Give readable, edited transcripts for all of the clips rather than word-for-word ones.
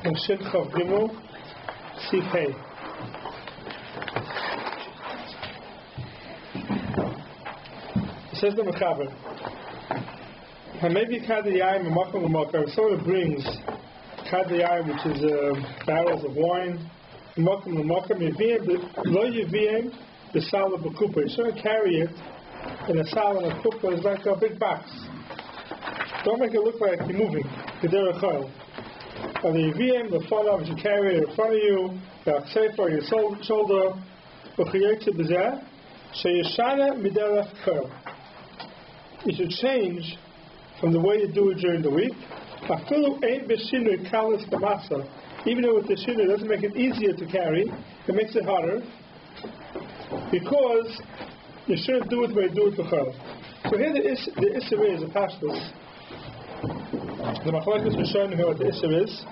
Shin Chav Gimel Sif Hey. It says the Mechaber. Maybe Kadiyayim and Makam Makam. Someone brings Kadiyayim, which is barrels of wine. Makam Makam Yeviyim Lo Yeviyim the Sala B'Kupa. You shouldn't carry it in a Sala and a Kupa. It's like a big box. Don't make it look like you're moving. Kedera Chol. And the Yeviyim, the Falav, which you carry it in front of you, the Aksefa on your shoulder. V'Chayetze B'Zeh Sheyeshana Miderech Chol. You should change from the way you do it during the week. Even though with the shinui it doesn't make it easier to carry, it makes it harder, because you shouldn't do it the way you do it b'chol. So here the Isser is a pashtus. The Machlokes will show you here what the Isser is.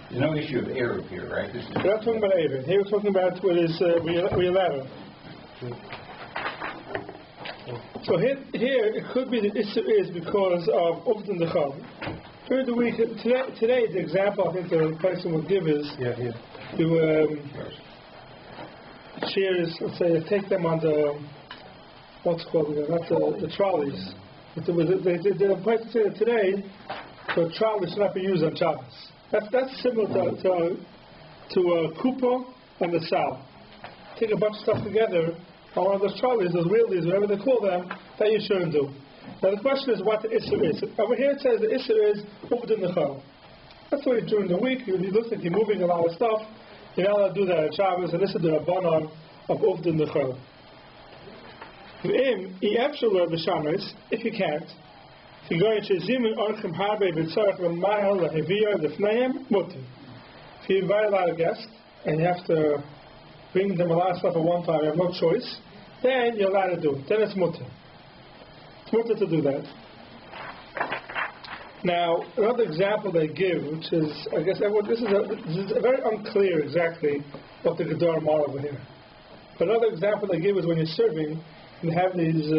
There's no issue of Erev here, right? We're not talking about Erev. Here we're talking about what is Eliezer. So here it could be the Isser is because of Uvdin Dechal. During the week, today the example I think the person would give is you chairs, let's say, take them on the what's called not the trolleys. But the person said that today the trolley should not be used on Shabbos. That's similar to Kupa and the Sal. Take a bunch of stuff together on one of those trolleys, those wheelies, whatever they call them, that you shouldn't do. Now the question is what the Isser is. Over here it says the Isser is Uvdin Nechal. That's why during the week, you look like you're moving a lot of stuff, you're not allowed to do that at Shabbos, and this is the Rabbanon of Uvdin Nechal. If you can't, if you're going to Zimun Orchim Harbe B'Tzarech L'Mahal L'Heviyah L'Fneim Mutter. If you invite a lot of guests and you have to bring them a lot of stuff at one time, you have no choice, then you're allowed to do it. Then it's Mutter. It's Mutter to do that. Now, another example they give, which is, I guess, this is a very unclear exactly what the Gedor are over here. But another example they give is when you're serving and have these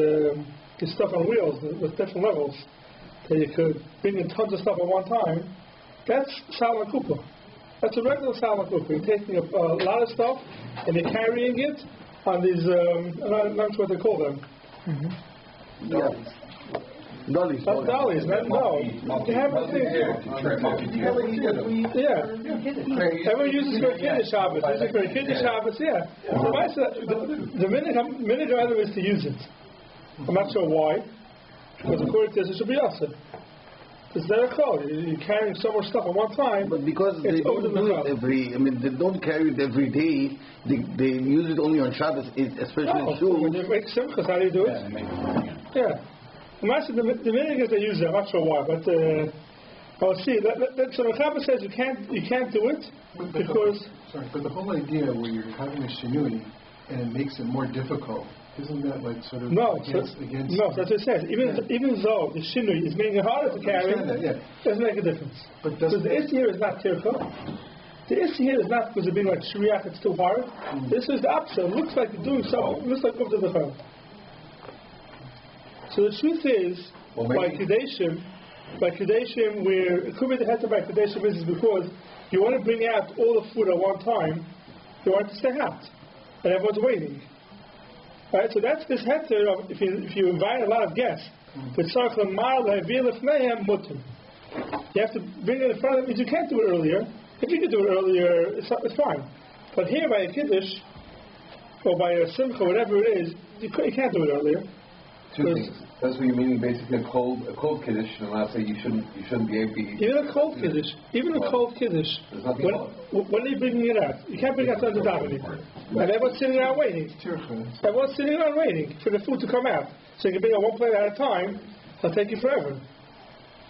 stuff on wheels with different levels that you could bring in tons of stuff at one time. That's Sala Kupa. That's a regular Sala Kupa. You're taking a lot of stuff and you're carrying it on these, I'm not sure what they call them. Dollies. Not dollies, no. You have a thing. Yeah. Everyone uses for a Kiddush Shabbos. Uses for a Kiddush Shabbos, yeah. The minute rather is to use it. I'm not sure why, because according to this, it should be also. It's their code. You're carrying so much stuff at one time. But because they don't do it they don't carry it every day. They use it only on Shabbos, especially in shul. When they make simchas, how do you do it? Yeah. The minute is they use it. I'm not sure why, but I'll see. So the Chabad says you can't do it because. But the whole idea where you're having a shinui and it makes it more difficult. Isn't that like sort of against? No, that's what it says. Even though the shinui is making it harder to carry, it doesn't make a difference. Because the issue here is not tircha. The issue here is not because of being like shriach, it's too hard. This is the opposite. It looks like you're doing something. It looks like Uvdin Nechal. So the truth is, by Kedeshim, where it could be the heter by Kedeshim is because you want to bring out all the food at one time, you want it to stay hot, and everyone's waiting. Right, so that's this heter of if you invite a lot of guests, you have to bring it in front of them. You can't do it earlier. If you can do it earlier, it's fine. But here by a kiddush or by a simcha, whatever it is, you can't do it earlier. Two things. That's what you're meaning. Basically, a cold kiddush, and I'll say you shouldn't be able to eat. Even a cold kiddush. When are you bringing it out? You can't bring it out under davening. And everyone's sitting around waiting. Everyone's sitting around waiting for the food to come out. So you can bring out one plate at a time. It'll take you forever.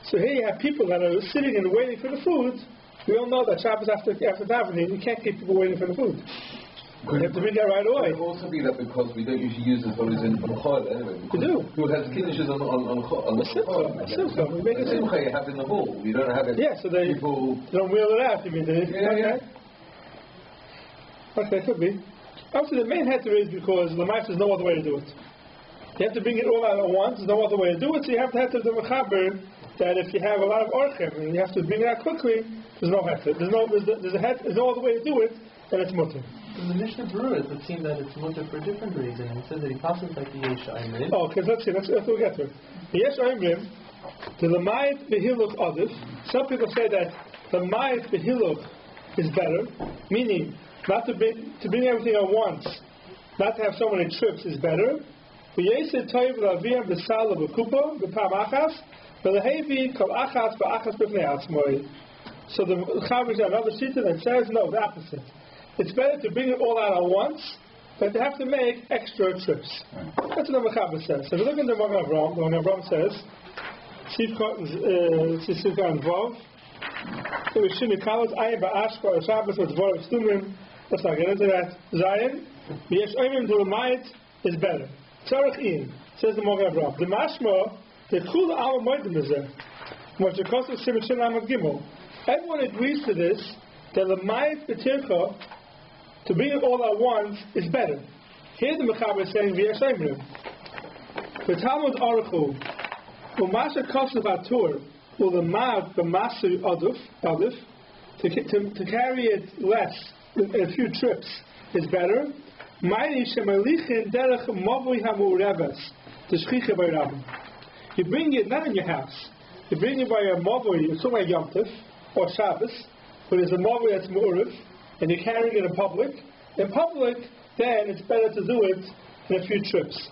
So here you have people that are sitting and waiting for the food. We all know that Shabbos after davening, you can't keep people waiting for the food. You have to bring that right away. It could also be that because we don't usually use it when it's in Michel anyway. We do. People have kiddushes on the Simcha. We make it Simcha you have in the hall. You don't have it. Yeah, so they don't wheel it out. You mean? Okay, could be. Obviously, the main heter is because Lamais there's no other way to do it. You have to bring it all out at once. There's no other way to do it. So you have to do a chaber that if you have a lot of orchim and you have to bring it out quickly, there's no heter. There's no other way to do it, and it's mutter. In the Mishnah Berurah, it would seem that it's mutter for a different reason. It says that he passes like the Yesh Aimrim. Oh, okay, let's see. Let's we'll get to it. The Yesh Aimrim, the Lamayit Behiluch Adif. Some people say that the Lamayit Behiluch is better, meaning not to bring everything at once, not to have so many trips is better. So the Chaver is another shita that says no, the opposite. It's better to bring it all out at once, but to have to make extra trips. That's what the Chaver says. So if you look at the Magen Avraham, the Magen Avraham says, Sivka and Vav, let's not get into that. Zion, Yesh Oimim Dulamayit is better. Tzarech in, says the Magen Avraham. The Mashma, the Chula Al Moedim is there. What you call the Semicha Amad Gimel. Everyone agrees to this, that the Mayit B'tircha, to bring it all at once, is better. Here the Mechaber is saying, Yesh Oimim. The Talmud Aruchu, Umasha Kosev Atur, Ulamad B'Masu Adif, to carry it less, a few trips, is better. You bring it not in your house. You bring it by a mavoi, it's like Yom Tov or Shabbos, but there's a mavoi that's mu'uriv, and you're carrying it in public. In public, then it's better to do it in a few trips,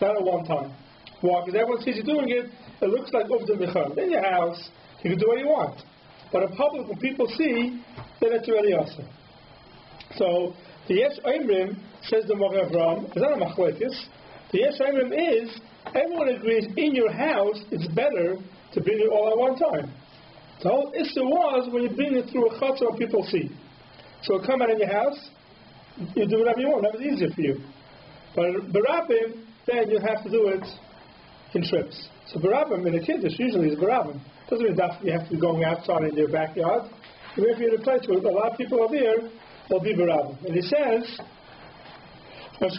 not at one time. Why? Because everyone sees you doing it, it looks like Uvda Michel. In your house, you can do what you want. But in public, when people see, then it's already awesome. So, the Yesh Oimrim, says the Magen Avraham, is not a machlekes. The Yesh Oimrim is, everyone agrees in your house, it's better to bring it all at one time. The whole issue was when you bring it through a chutzah and people see. So come out in your house, you do whatever you want, that was easier for you. But Barabim, then you have to do it in trips. So Barabim in a kiddush usually is Barabim. Doesn't mean that you have to be going outside in your backyard. Even if you're in a place where a lot of people are there, will be Barabim. And he says, and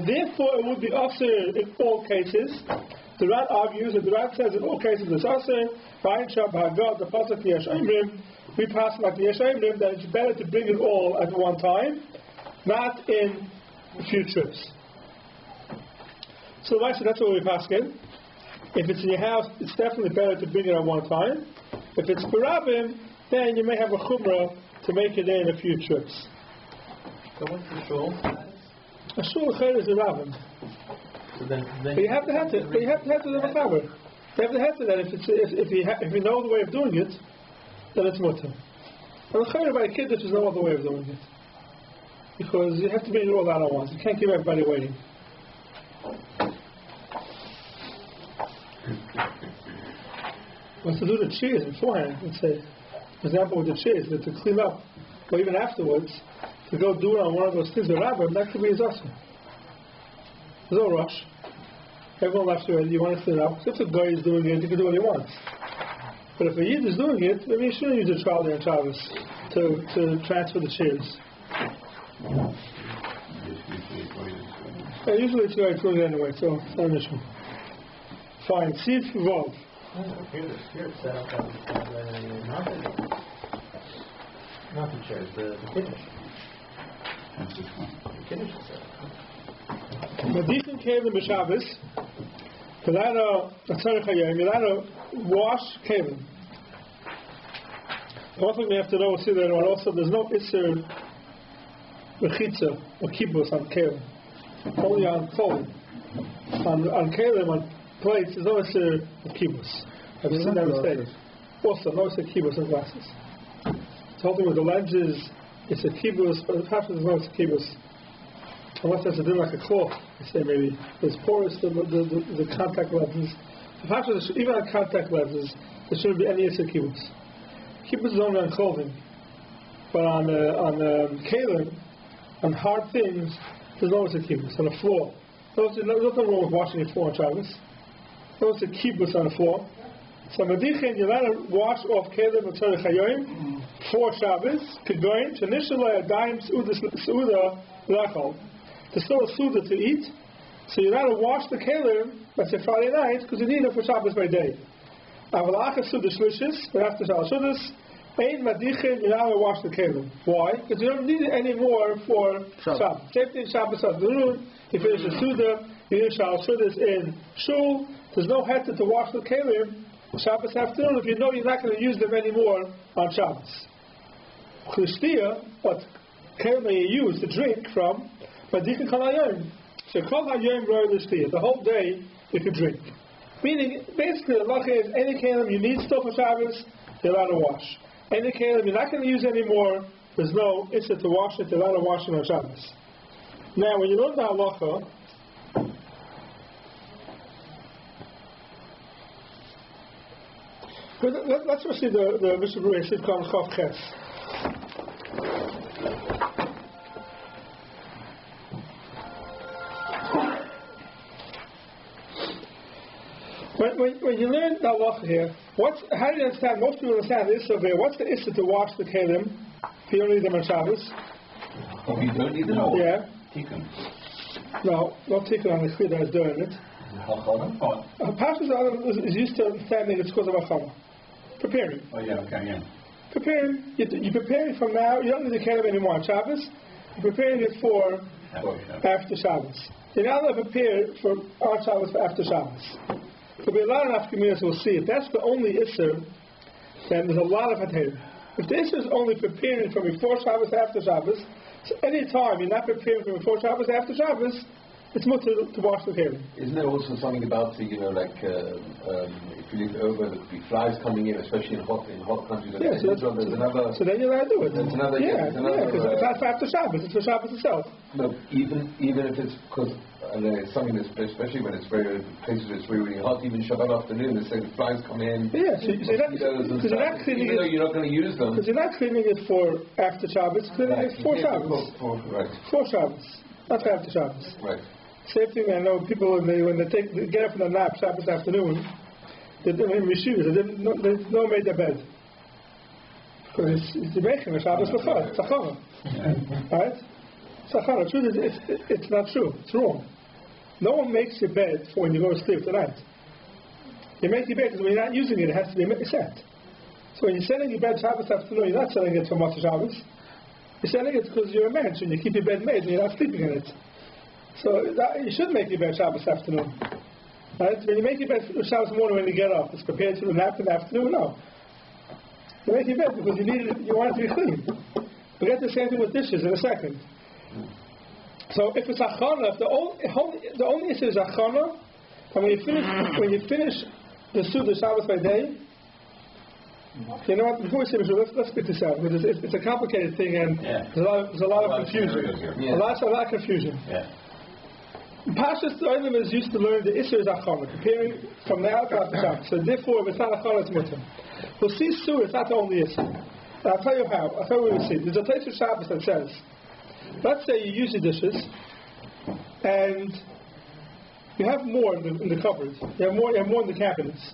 therefore it would be also in all cases. The Rat argues, and the Rat says in all cases it's also the pasuk Yesh Oimrim, we pass like the Yesh Oimrim that it's better to bring it all at one time, not in a few trips. So that's what we pass in. If it's in your house, it's definitely better to bring it at one time. If it's Barabim, then you may have a chumrah to make it in a few trips. So what's the shul? A shul is a rabbin. So then but you have to have to. But you have to have to the machaber. You have to have to that if you know the way of doing it, then it's mutter. And the by a kid, there's no other way of doing it, because you have to bring it all out at once. You can't keep everybody waiting. What's to do the cheers beforehand? Let's say, for example, with the cheers, that to clean up, or even afterwards, to go do it on one of those things, the rabbi, that could be his awesome. There's no rush. Everyone left already. You want to clean up. So if a guy is doing it, he can do what he wants. But if a yid is doing it, maybe you shouldn't use a trolley and Shabbos to transfer the cheers. Usually it's very clean anyway, so it's not an issue. Fine. Siv Vav. Here it's set up not the chairs, the kiddush. That's which one? The kiddush is set up. Medichin Kevin b'Shabbos. Milano wash Kevin. One thing we have to know, see that also there's no Isser Rechitza or Kibbutz on Kevin. Only on clothing. On Kevin, on plates, there's no Isser of Kibbutz. I've seen that mistake. Also, no Isser Kibbutz on glasses. It's holding with the lenses, it's a Kibbutz, but perhaps there's no Isser Kibbutz. Unless there's a bit like a cloth, I say maybe. There's porous, the contact lenses. Perhaps even on contact lenses, there shouldn't be any Isser Kibbutz. Kibbutz is only on clothing. But on kalim, on hard things, there's no Isser Kibbutz. On the floor. There's nothing wrong with washing your floor on Shabbos. There's a kibbutz on the floor. So Madichin, you're allowed to wash off Kelim and Tzorech Hayoim for Shabbos, Kegoyim, Shenishla Adayim Suda Lachol. There's still a Suda to eat, so you're allowed to wash the Kelim, let's say Friday night, because you need it for Shabbos by day. Avalach Suda Shlishis, but after Shabbos Sudas, Ein Madichin, you're allowed to wash the Kelim. Why? Because you don't need it anymore for Shabbos. Same thing Shabbos afternoon, you finish the Suda, you finish Shabbos Sudas in Shul, there's no heter to wash the Kelim Shabbos afternoon if you know you're not going to use them anymore on Shabbos. Christia, what Kelim you use to drink from, but you can call Hayom. So call Hayom Roy Listia. The whole day you can drink. Meaning, basically, the law is any Kelim you need still for Shabbos, you're allowed to wash. Any Kelim you're not going to use anymore, there's no issue to wash it, you're allowed to wash it on Shabbos. Now, when you learn the halacha, let's see the Mishnah Berurah should call Chav Ches. When you learn the halacha here, how do you understand? Most people understand the issue here. What's the issue to wash the kelim if you don't need them on Shabbos? If you don't need them, yeah. Tikkun. No, not tikkun on the chid that is doing it. Pashas is used to understanding it's because of achama. Preparing. Oh yeah, okay, yeah. Preparing. You're preparing from now. You don't need the kelim anymore on Shabbos. You're preparing it for after Shabbos. You're now going to prepare for on Shabbos for after Shabbos. There'll be a lot of afternoons we'll see. If that's the only issur, then there's a lot of hater. If the issur is only preparing from before Shabbos to after Shabbos, so any time you're not preparing from before Shabbos to after Shabbos, it's much to wash the kelim. Isn't there also something about if you leave it over, there could be flies coming in, especially in hot countries. Yeah, so then you're allowed to do it. There's another. Because it's not for after Shabbos; it's for Shabbos itself. No, even if it's because it's something that's especially when it's places that's really hot. Even Shabbat afternoon, they say the flies come in. Yeah, so you're not cleaning it. You're not going to use them. Because you're not cleaning it for after Shabbos. Cleaning it for Shabbos. For Shabbos, not for after Shabbos. Right. Same thing. I know people when they get up from the nap Shabbos afternoon, they don't have shoes. They don't make their bed because it's making a Shabbos b'chol. It's a chava, right? It's a chava. The truth is, it's not true. It's wrong. No one makes your bed for when you go to sleep tonight. You make your bed because when you're not using it, it has to be set. So when you're setting your bed Shabbos afternoon, you're not setting it for Motzei Shabbos. You're setting it because you're a man, and you keep your bed made and you're not sleeping in it. So you should make your bed Shabbos afternoon. Right? When you make your bed Shabbos morning when you get up, it's prepared to the nap in the afternoon? No. You make your bed because you want it to be clean. We'll get the same thing with dishes in a second. So if it's achana, the only issue is achana, and when you finish the Suda Shabbos by day, you know what, before we say Michel, let's spit this out, because it's a complicated thing and there's a lot of confusion. A lot of confusion. Yeah. Pashas the Olam is used to learn the Isser is Achana, preparing from now to after Shabbos. So therefore, if it's not Achana, it's Mutter. We'll see soon, it's not the only Isser. And I'll tell you how. I'll tell you what we'll see. There's a place of Shabbos that says, let's say you use your dishes, and you have more in the cupboards. You have more in the cabinets.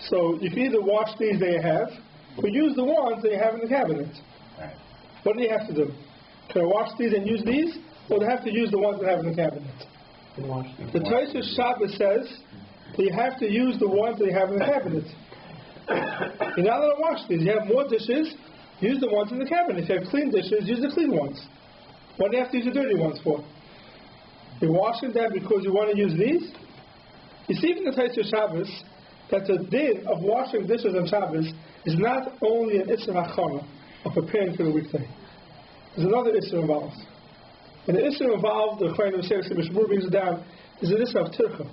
So you can either wash these that you have, or use the ones that you have in the cabinet. Right. What do you have to do? Can I wash these and use these? Or they have to use the ones that have in the cabinet. The Tosfos Shabbos says that you have to use the ones that you have in the cabinet. You're not allowed to wash these. You have more dishes, use the ones in the cabinet. If you have clean dishes, use the clean ones. What do you have to use the dirty ones for? You're washing them because you want to use these? You see in the Tosfos Shabbos that the din of washing dishes on Shabbos is not only an Isser HaChana of preparing for the weekday. There's another Isser involved. And the issue involved, the Chayyim of Semicha, Mishnah Berurah brings it down, is the issue of tircha.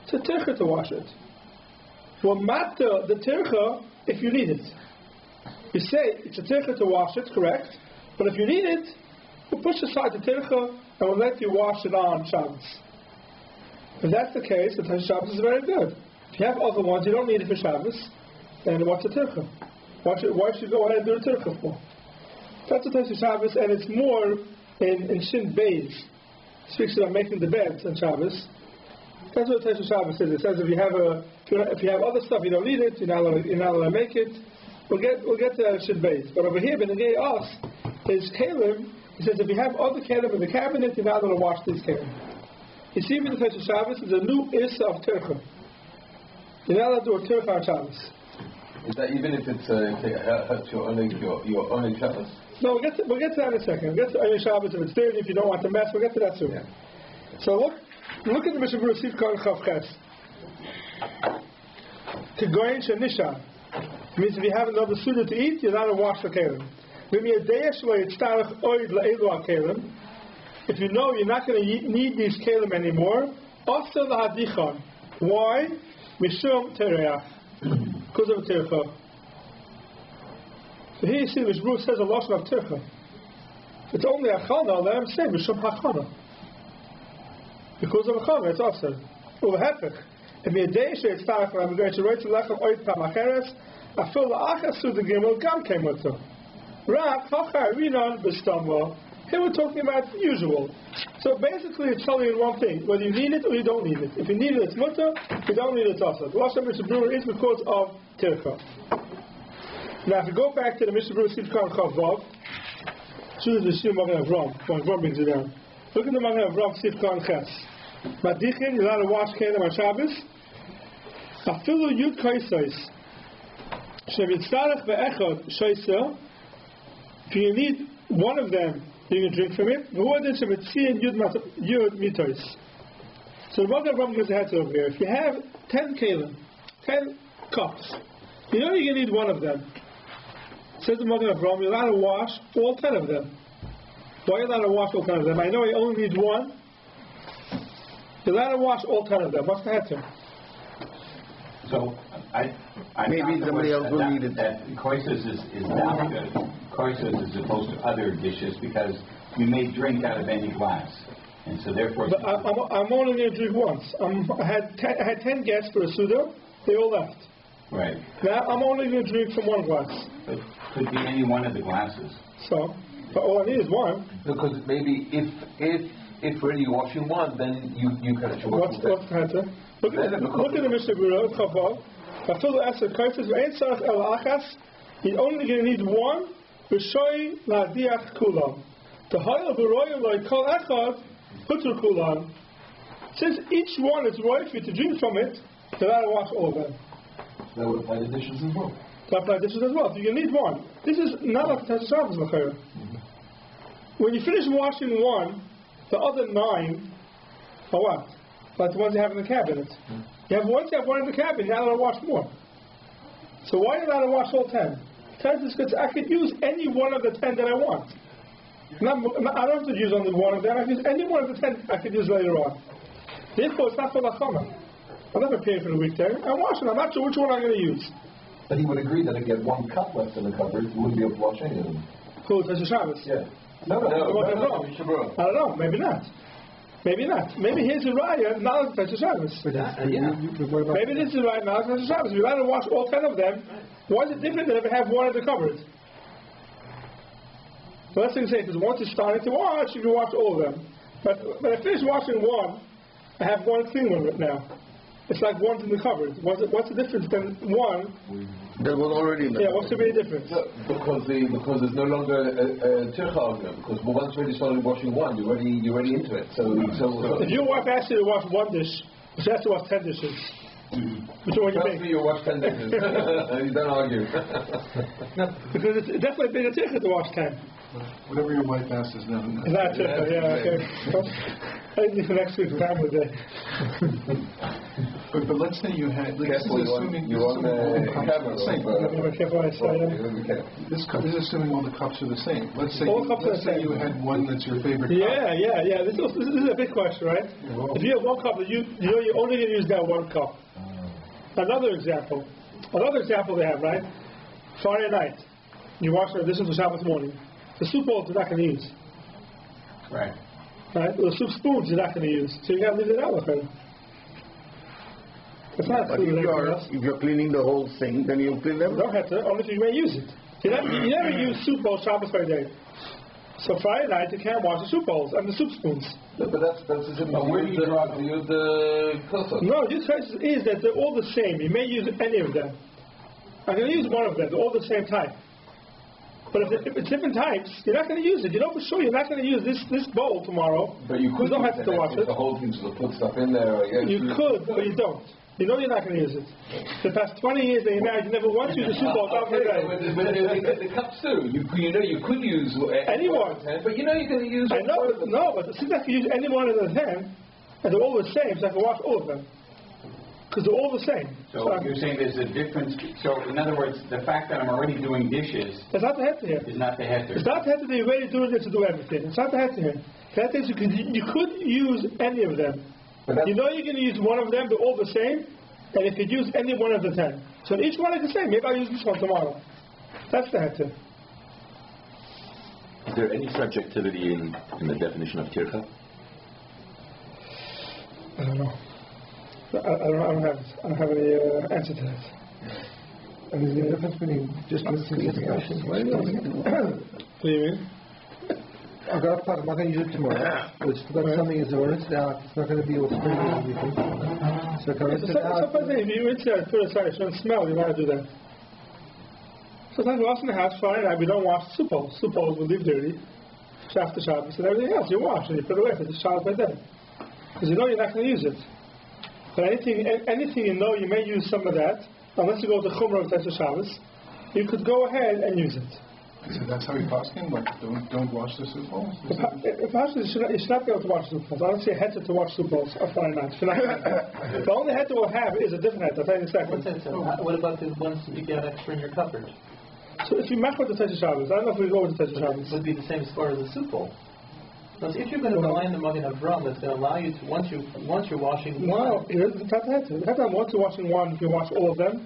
It's a tircha to wash it. Well, matter the tircha if you need it. You say it's a tircha to wash it, correct? But if you need it, we'll push aside the tircha and we'll let you wash it on Shabbos. If that's the case, the Shabbos is very good. If you have other ones, you don't need it for Shabbos, then what's a tircha? Why should you go ahead and do a tircha for? That's the Tosfos Shabbos, and it's more in Shin Beis, speaks about making the beds on Shabbos. That's what Tosfos Shabbos says. It says if you have If you have other stuff, you don't need it. You're not allowed to make it. We'll get to that shit base. But over here, Benegay us is Kalim. He says if you have other Kalim in the cabinet, you're not allowed to wash these Kalim. You see, in the Pesach Shabbos, is a new Issa of Tircha. You're not allowed to do a Tircha on Shabbos. Is that even if it hurts your only Shabbos? No, we'll get to that in a second. We'll get to Oneg Shabbos if it's dirty, if you don't want to mess. We'll get to that soon. Yeah. So look at the Mishnah Berurah Sif Kol Chav Ches. Kegoyin shenisha means if you have another suda to eat, you're not to wash the kelim. If you know you're not going to need these kelim anymore, also the hadichon. Why? Mishum tereach, because of tircha. So here you see, Mishnah Berurah says a lotion of tircha. It's only achana. Let him say mishum hachana, because of achana. It's also uvehepech. If you're it's time for I'm going to write to lechem oid pamacheres. I feel the achasu the gimel gam came with them. Rak hachar rinon b'stamla. Here we're talking about usual. So basically, it's telling you one thing: whether you need it or you don't need it. If you need it, it's mutter. If you don't need it, it's also. The last time Mishnah Berurah is because of tircha. Now, if you go back to the Mishnah Berurah Sif Kol Chav Vav, choose the Shir Magen Avram. Avram brings it down. Look at the Magen Avram Sif Kol Ches. Madichin, you're allowed to wash kelim on Shabbos. Afilu yud kaisais. Shemitzarech ve'echad shaisa. If you need one of them, you can drink from it. V'huadin shemitziin yud mitos. So the Magen Avram gives a heads over here. If you have 10 kelim, 10 cups, you know you're going to need one of them. Says the Magen Avram, you're allowed to wash all 10 of them. Why are you allowed to wash all 10 of them? I know I only need one. You're allowed to wash all 10 of them. What's the answer? So, I maybe somebody else will need it. That koisos is not good. Koisos is opposed to other dishes because you may drink out of any glass. And so therefore... But I'm only going to drink once. I had 10 guests for a Suda. They all left. Right. Now I'm only going to drink from one glass. It could be any one of the glasses. So, but all I need is one. Because maybe if really you're washing one, then you kind of... What's the answer? Look at the Mishnah Berurah, Chavav. Afilu Asher Kaises, Ve'en Sarach El Achas. You're only going to need one. V'shoi La'adiach Kulam. The Hayel B'royim Loi Kol Echad Putur Kulam. Since each one is right for you to drink from it, you're allowed to wash all of them. That would apply to dishes as well. That apply to dishes as well. So you need one. This is not a Pesach Shabbos Machayah. When you finish washing one, the other 9 are what? Like the ones you have in the cabinet. Once you have one in the cabinet, you're not allowed to wash more. So why are you allowed to wash all 10? 10 is because I could use any one of the 10 that I want. I don't have to use only one of them. I can use any one of the 10 I could use later on. Therefore, it's not for lachama. I'm not preparing for the weekday. I'm washing. I'm not sure which one I'm going to use. But he would agree that if you had one cup left in the cupboard, you wouldn't be able to wash any of them. Cool, it's Shabbos. Yeah. No. I don't know. Maybe not. Maybe here's a raya, not Pesach Shabbos. Maybe this is right now, Pesach Shabbos. We're allowed to wash all 10 of them. Why is it different than if I have one in the cupboard? So let's say, because once you're starting to wash, you can wash all of them. But when I finish washing one, I have one clean one now. It's like one's in the cupboard. What's the difference than one? That was already in the what's the big difference? Because there's no longer a tircha argument. Because once you already started washing one, you're already into it. So if your wife asks you to wash one dish, she has to wash 10 dishes. Which one you think? You wash 10 dishes. You don't argue. Because it's definitely bigger tircha to wash 10. Whatever your wife asks is not enough. That's it. Yeah, okay. I think for next week's family day. But let's say you had. Like, Careful, you're on the camera. This is assuming all the cups are the same. Let's say you had one that's your favorite cup. Yeah. This is a big question, right? If you have one cup, you know you're only going to use that one cup. Another example they have, right? Friday night, you wash the dishes for Shabbos morning. The soup bowls you're not going to use. Right. The soup spoons you're not going to use. So you got to leave it out with them. It's not but if you're cleaning the whole sink, then you'll clean them? You don't have to, only if you may use it. You never use soup bowl Shabbos Friday. So Friday night you can't wash the soup bowls and the soup spoons. No, but that's the where do you draw the kosher? No, your choice is that they're all the same. You may use any of them. I'm going to use one of them. They're all the same type. But if it's different types, you're not going to use it. You know for sure you're not going to use this bowl tomorrow. But you could. You don't have to wash it. The whole thing to put stuff in there. I guess. You could, but you don't. You know you're not going to use it. For the past 20 years that you're married, you never once used a soup bowl. But the cups too. You could use anyone. But you know you're going to use. I know, but since I can use any one of the 10, and they're all the same, so I can wash all of them. Because they're all the same. So you're saying there's a difference. So in other words, the fact that I'm already doing dishes is not the heter here. Is not the heter. It's not the heter that you're already doing it to do everything. It's not the heter here. The heter is you could use any of them. You know you're going to use one of them, they're all the same, and if you use any one of the 10. So each one is the same. Maybe I'll use this one tomorrow. That's the heter. Is there any subjectivity in the definition of tircha? I don't know. I don't have any answer to that. I mean, the difference between just listening to the questions. What do you mean? I'm not going to use it tomorrow. It's something is rinsed out. It's not going to be able to spring or anything. So if I rinse it out. Sometimes if you rinse it out, put it aside, it shouldn't smell. You want to do that. Sometimes we wash in the house, Friday night, we don't wash soup bowls. Soup bowls we leave dirty. After Shabbos and everything else, you wash and you put it away for the Shabbos by then. Because you know you're not going to use it. But anything you know you may use some of that, unless you go to Chumrah of Shabbos, you could go ahead and use it. So that's how you're asking? Like, don't wash the soup bowls? You should not be able to wash soup bowls. I don't see a heter to wash soup bowls on Friday night. The only heter we'll have is a different heter. I'll tell you in a second. What about the ones you get extra in your cupboard? So if you match with the Shabbos, I don't know if we go with the Shabbos. It would be the same as far as the soup bowl. Because if you're going to rely on the Magen Avram, that's going to allow you to, once you're washing one. No, it's not the heter. The heter, once you're washing one, if you wash all of them,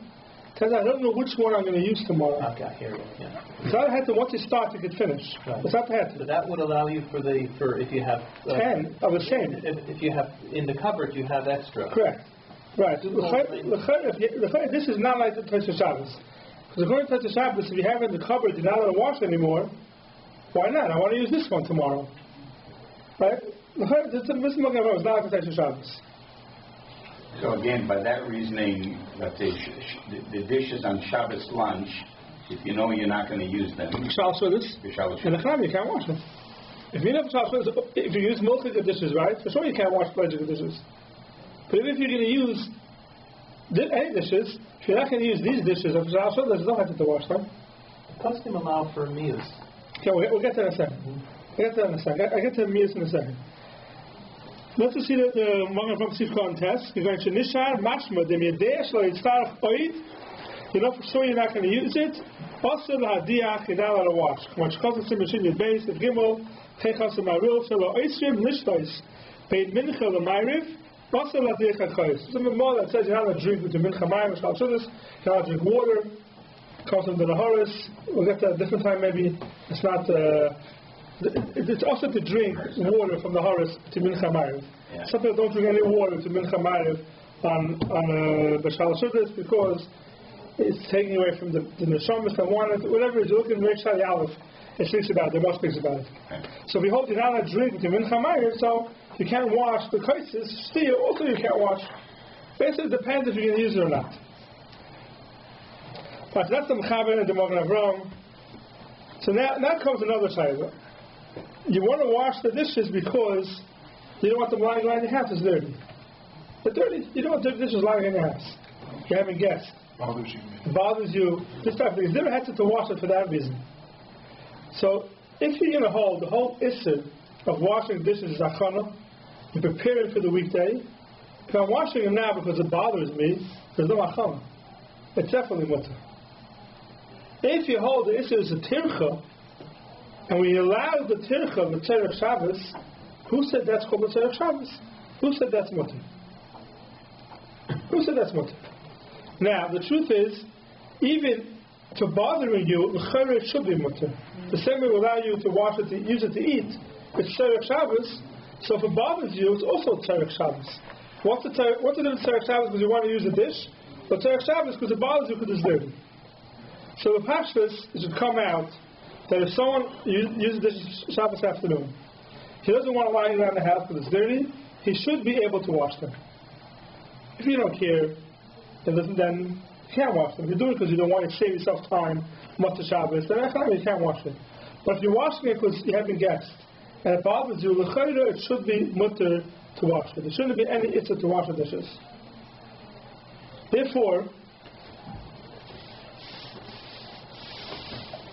because I don't know which one I'm going to use tomorrow. Okay, here we go. Yeah. It's not a heter. Once you start, you can finish. Right. It's not the heter. So that would allow you for if you have 10 of the same. If you have in the cupboard, you have extra. Correct. Right. This is not like the Shabbos. Because according to Shabbos, if you have it in the cupboard, you're not going to wash anymore. Why not? I want to use this one tomorrow. Right? This is not like the Shabbos. So again, by that reasoning, let's say the dishes on Shabbos lunch, if you know you're not going to use them, and the Chacham, you can't wash them. If you know if you use multiple dishes, right? For sure you can't wash multiple dishes. But even if you're going to use any dishes, if you're not going to use these dishes, there's no heter to wash them. The custom allow for meals. Okay, we'll get to that in a second. I get to the meals in a second. Let's see the Magen Avram Sifka test. You're going to nishar mashma dem yedei shlo yitzarach oid. You know for sure you're not going to use it. Also lahadiach, you're not allowed to wash. When shkos sim mishin your base of gimel chechas u'maril shelo oisrim nishtois beid mincha l'mayriv. Also lahadiach achayis. Something more that says you're not allowed to drink with the mincha mayriv shal shudas. You're not allowed to drink water. Comes from the Harav. We'll get to that a different time maybe. It's not. It's also to drink water from the Harav to Mincha Ma'ariv. Yeah. Some people don't drink any water to Mincha Ma'ariv on Bashal Shudas because it's taking away from the nishma, from one, whatever it is. You look in Reish Aleph, it speaks about it. The Baruch speaks about it. Okay. So if you hold you're not allowed to drink to Mincha Ma'ariv, so you can't wash the kaisis. Still, also you can't wash. Basically, it depends if you're going to use it or not. But that's the Mechaber and the Magen Avram. So now comes another side. You want to wash the dishes because you don't want them lying around your house. It's dirty. They're dirty. You don't want dirty dishes lying in your house. You're having guests. It bothers you. This type of thing. You never had to wash it for that reason. So if you're going to hold the whole issue of washing dishes is achana, you're preparing for the weekday. If I'm washing them now because it bothers me, there's no achana. It's definitely mutter. If you hold the issue as a tircha, and we allow the tircha, the tzerech Shabbos, who said that's called the tzerech Shabbos? Who said that's mutter? Who said that's mutter? Now, the truth is, even to bothering you, the should be mutter. The same way we allow you to wash it, to use it to eat, it's tzerech Shabbos, so if it bothers you, it's also tzerech Shabbos. What's the difference tzerech Shabbos because you want to use a dish? But tzerech Shabbos because it bothers you because it's dirty. So the pashtus should come out that if someone uses this Shabbos afternoon, he doesn't want to lie around the house because it's dirty, he should be able to wash them. If you don't care, then you can't wash them. If you do it because you don't want to save yourself time, Motzei Shabbos, then you can't wash it. But if you're washing it because you haven't guessed, and it bothers you, it should be mutter to wash it. There shouldn't be any itzah to wash the dishes. Therefore,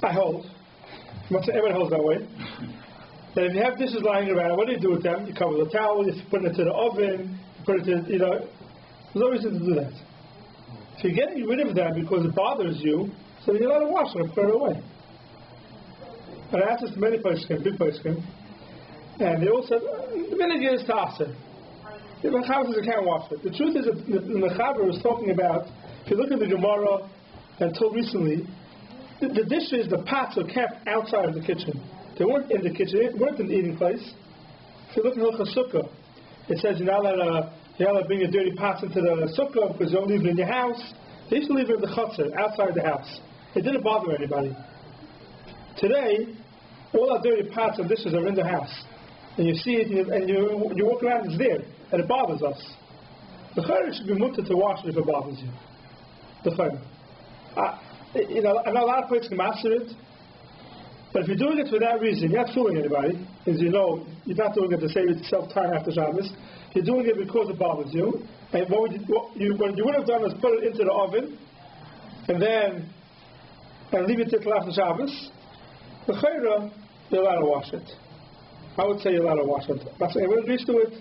I hold, everyone holds that way, that if you have dishes lying around, what do you do with them? You cover the towel, you put it into the oven, you put it in, there's no reason to do that. If you're getting rid of them because it bothers you, so then you're allowed to wash it and put it away. And I asked this to many places, big places, and they all said, vinegar is ta'aseh. The Mechaber says you can't wash it. The truth is that the Mechaber was talking about, if you look at the Gemara, until recently, the dishes, the pots were kept outside of the kitchen. They weren't in the kitchen, they weren't in the eating place. If you look at Hilchos Sukkah, it says you're not allowed to bring your dirty pots into the Sukkah because you don't leave it in your house. They used to leave it in the chutzner, outside the house. It didn't bother anybody. Today, all our dirty pots and dishes are in the house. And you see it, and you walk around, it's there, and it bothers us. The chayr should be mutter to wash it if it bothers you. The chayr. I know a lot of places can master it, but if you're doing it for that reason, you're not fooling anybody. As you know, you're not doing it to save yourself time after Shabbos. You're doing it because it bothers you. And what you would have done is put it into the oven, and leave it till after Shabbos. The chayr, you're allowed to wash it. I would say you're allowed to wash it. But everyone agrees to it.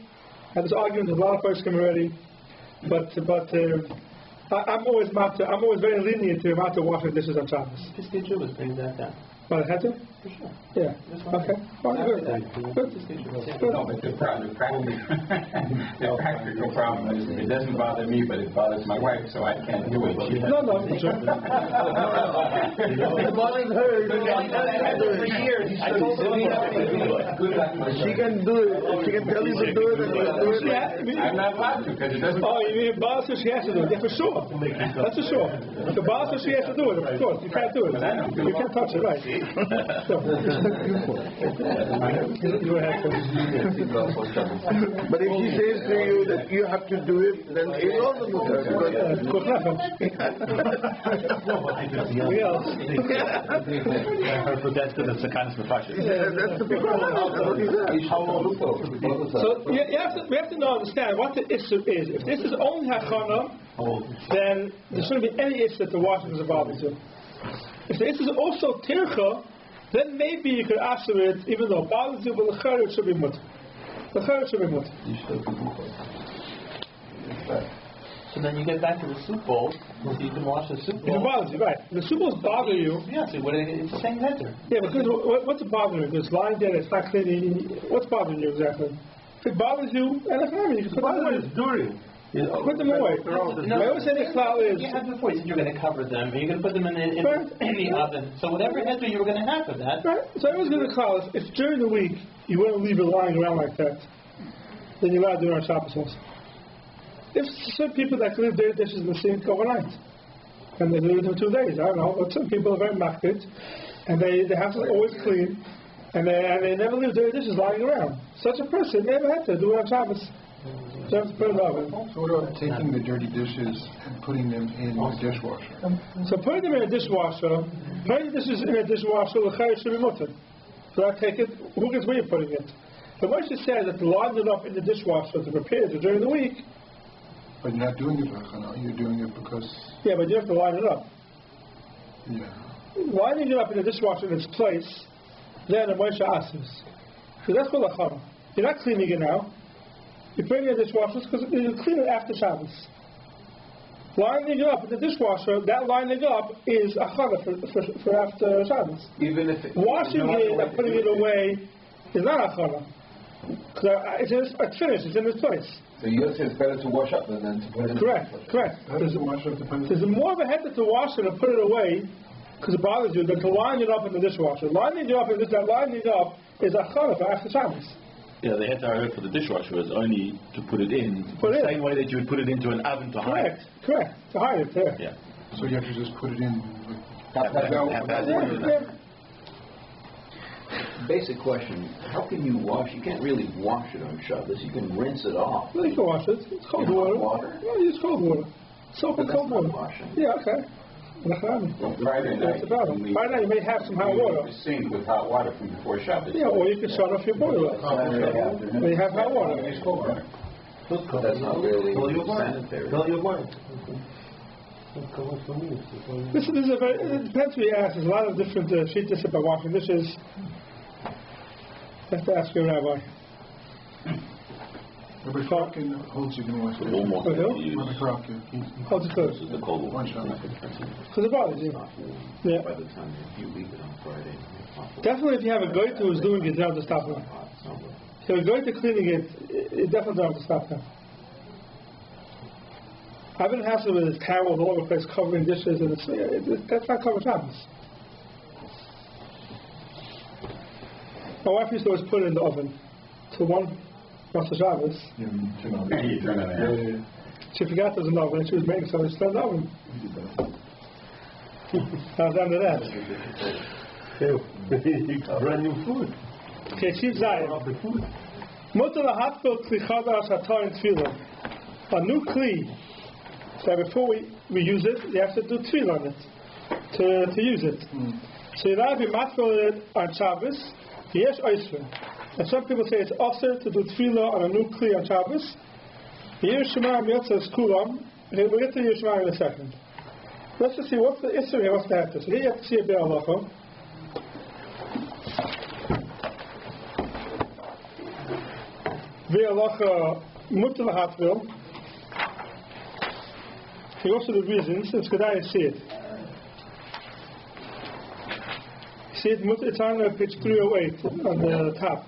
And there's arguments with a lot of folks coming already. But I'm always very lenient to not to wash the dishes on Shabbos. Just get Jewish, bring that down. Well, it had to? For sure. Yeah. Okay. Well, good. No, but the practical problem is it doesn't bother me, but it bothers my wife, so I can't do it. No, for sure. It bothers her. For years. She can do it. She can tell you to do it, and you do it. I'm not allowed to because it doesn't. Oh, you mean it bothers her? She has to do it. Yeah, for sure. That's for sure. If it bothers her, she has to do it. Of course, you can't do it. You can't touch it, right? But if she says to you that you have to do it, then it's also good. That's the Sakanas Mefashis. That's the big problem. So we have to understand what the issue is. If this is only hachana, then there shouldn't be any issue that the washing is bothers you. If this is also tircha, then maybe you could answer it, even though it bothers you, but the chayr should be mutter. The chayr should be mutter. So then you get back to the soup bowl, so you can wash the soup bowl. If it bothers you, right. The soup bowls bother you. Yeah, so it's the same header. Yeah, because what's it bothering you? Because lying there, it's not clean. What's bothering you exactly? If it bothers you, and it's not, you can put them away. During. Put them away. I always say this cloud is. You had before, you said you're going to cover them, and you're going to put them in the oven. So whatever header you were going to have for that. Right. So I was going to call it, if during the week you want to leave it lying around like that, then you're allowed to do it on Shabbos also. If some people that leave their dishes in the sink overnight, and they leave them 2 days, I don't know, but some people are very makbid, and the house is always clean, and they never leave their dishes lying around. Such a person never had to do it on Shabbos. Just put it oven. So what about taking the dirty dishes and putting them in the dishwasher? So putting them in a dishwasher, putting the dishes in a dishwasher, the chayr should be mutter. So I take it, who gets where you're putting it? The Moshe says that to line it up in the dishwasher to prepare it during the week. But you're not doing it for Chana, you're doing it because... Yeah, but you have to line it up. Yeah. Lining it up in the dishwasher in its place, then the Moshe asks. So that's called a chana. You're not cleaning it now. You put it in the dishwasher because you clean it after Shabbos. Lining it up in the dishwasher, that lining up is a chana for after Shabbos. Even if washing it and putting it away is not a chana. It's finished, it's in its place. So you say it's better to wash up than to put it in. Correct. There's more of a head to wash it and put it away because it bothers you than to line it up in the dishwasher. Lining it up is a chana for after Shabbos. Yeah, the head I heard for the dishwasher was only to put it in, the same way that you would put it into an oven to hide it. Correct, to hide it there. Yeah. So you have to just put it in. Basic question: how can you wash? You can't really wash it on Shabbos. You can rinse it off. Well, you can wash it. It's cold water. Yeah, use cold water. Soap and cold water. Washing. Yeah, okay. Friday night, Friday night you may have some hot water. The sink with hot water from before Shabbos. Yeah, or you can shut off your boiler. When you have hot water. That's not really sanitary. This is a very, it depends who you ask. There's a lot of different shittas about washing dishes. You have to ask your rabbi. Rabbi Kraken holds you can wash it. What do? Rabbi Kraken. How's it good? The cold one. Because it bothers you. Yeah. By the time you leave it on Friday. Definitely if you have a goy who's doing it, you have to stop him. If you have a goy cleaning it, you definitely don't have to stop him. I've been hassling with his towels all over the place covering dishes, and that's not covered Shabbos. My wife used to always put it in the oven till once a Shabbos. You turn it on. She forgot there was an oven, and she was making something, she turned the oven. I was under that. Brand new food. Okay, she's Zion. Mutter lahatfil kli chadash hatar in tefillah. A new kli. So before we use it, you have to do tefillah on it to use it. So you have to matfil it on Shabbos. Yesh oisfer. And some people say it's also to do tefillah on a new kli on Shabbos. Yerushalayim yotzes kulam. We'll get to Yerushalayim in a second. Let's just see what's the issue here, what's the after. So here you have to see a bit of halacha. Ve'alacha mutter lahatvil. He also the reasons. It's good I see it. See it. It's on page 308 on the top,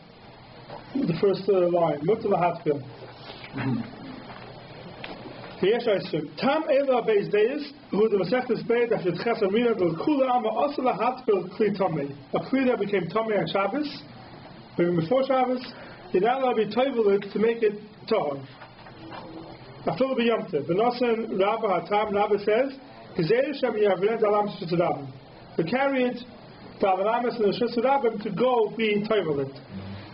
the first line. Mutter lahatvil. Yes, I assume. Tam ela beis deis, who the Masechtas Beis that should chesamina the kula ama also lahatvil kli tamei. A kli that became tamei on Shabbos, even before Shabbos. You're not allowed to be toivel to make it tahor. After the yomtiv, the Nasan Rabbi Hatam Rabbi says, "Gezeir shem yavlen dalam shutadabim." To carry it to Avramis and the shutadabim to go be toivel it.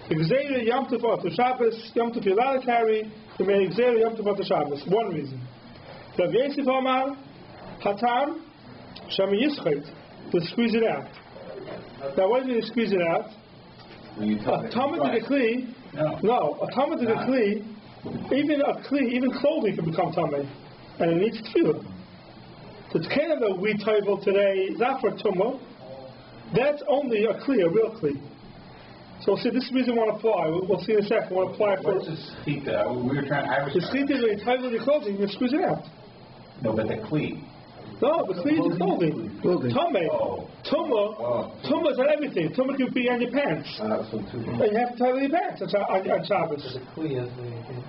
The Gezeir yomtiv to Shabbos yomtiv you're allowed to carry. To make Gezeir yomtiv to Shabbos. One reason. Rav Yosef Omar Hatam shem yischet to squeeze it out. Now, why do you squeeze it out? A tamid to the kli. No, a tamid to the kli. Even a kli, even clothing can become tamid, and it needs tefillah. The kind that we toivel today, not for tumah. That's only a kli, a real kli. So see, this is the reason we want to apply. We'll see in a second. We want to apply for. What's the schita? We were trying. The schita is when you toivel your clothing, you squeeze it out. No, but the kli. No, the kli is the clothing. Tamid. Tumah is on everything. Tumah can be on your pants. And you have to toivel your pants on Shabbos. The kli is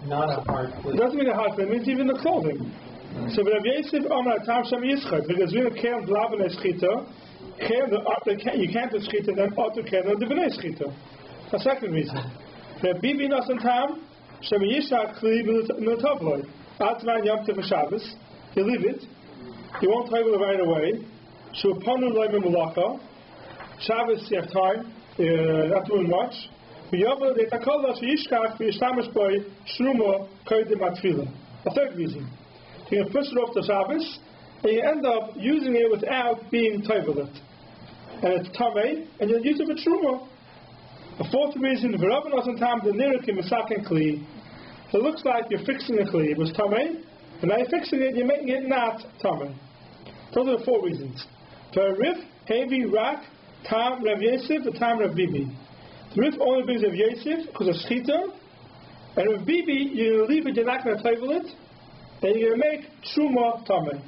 not a hard kli. It doesn't mean a hard kli. It means even the clothing. So, Rav Yosef Omar Tam Shem Yischat, because we don't care blaben schita, you can't do schita, then auto care the bnei schita. A second reason. Rav Bibi Nasan Tam Shem Yishak Kli B'Notovloi. Atman Yom Tov Shabbos. You leave it. You won't toivel it right away. Shupanu Loi Memulacha. Shabbos you have time. Not doing much. A third reason. You can push it off to Shabbos, and you end up using it without being toivelet. And it's tamei, and you'll use it for truma. A fourth reason, it looks like you're fixing a kli. It was tamei, and now you're fixing it, you're making it not tamei. Those are the four reasons. Rif, heavy, rak, tam, Rav Yosef, and tam, Rav Bibi. The Rif only brings Rav Yosef because of schita, and Rav Bibi, you leave it, you're not going to toivel it, and you're going to make truma tamei.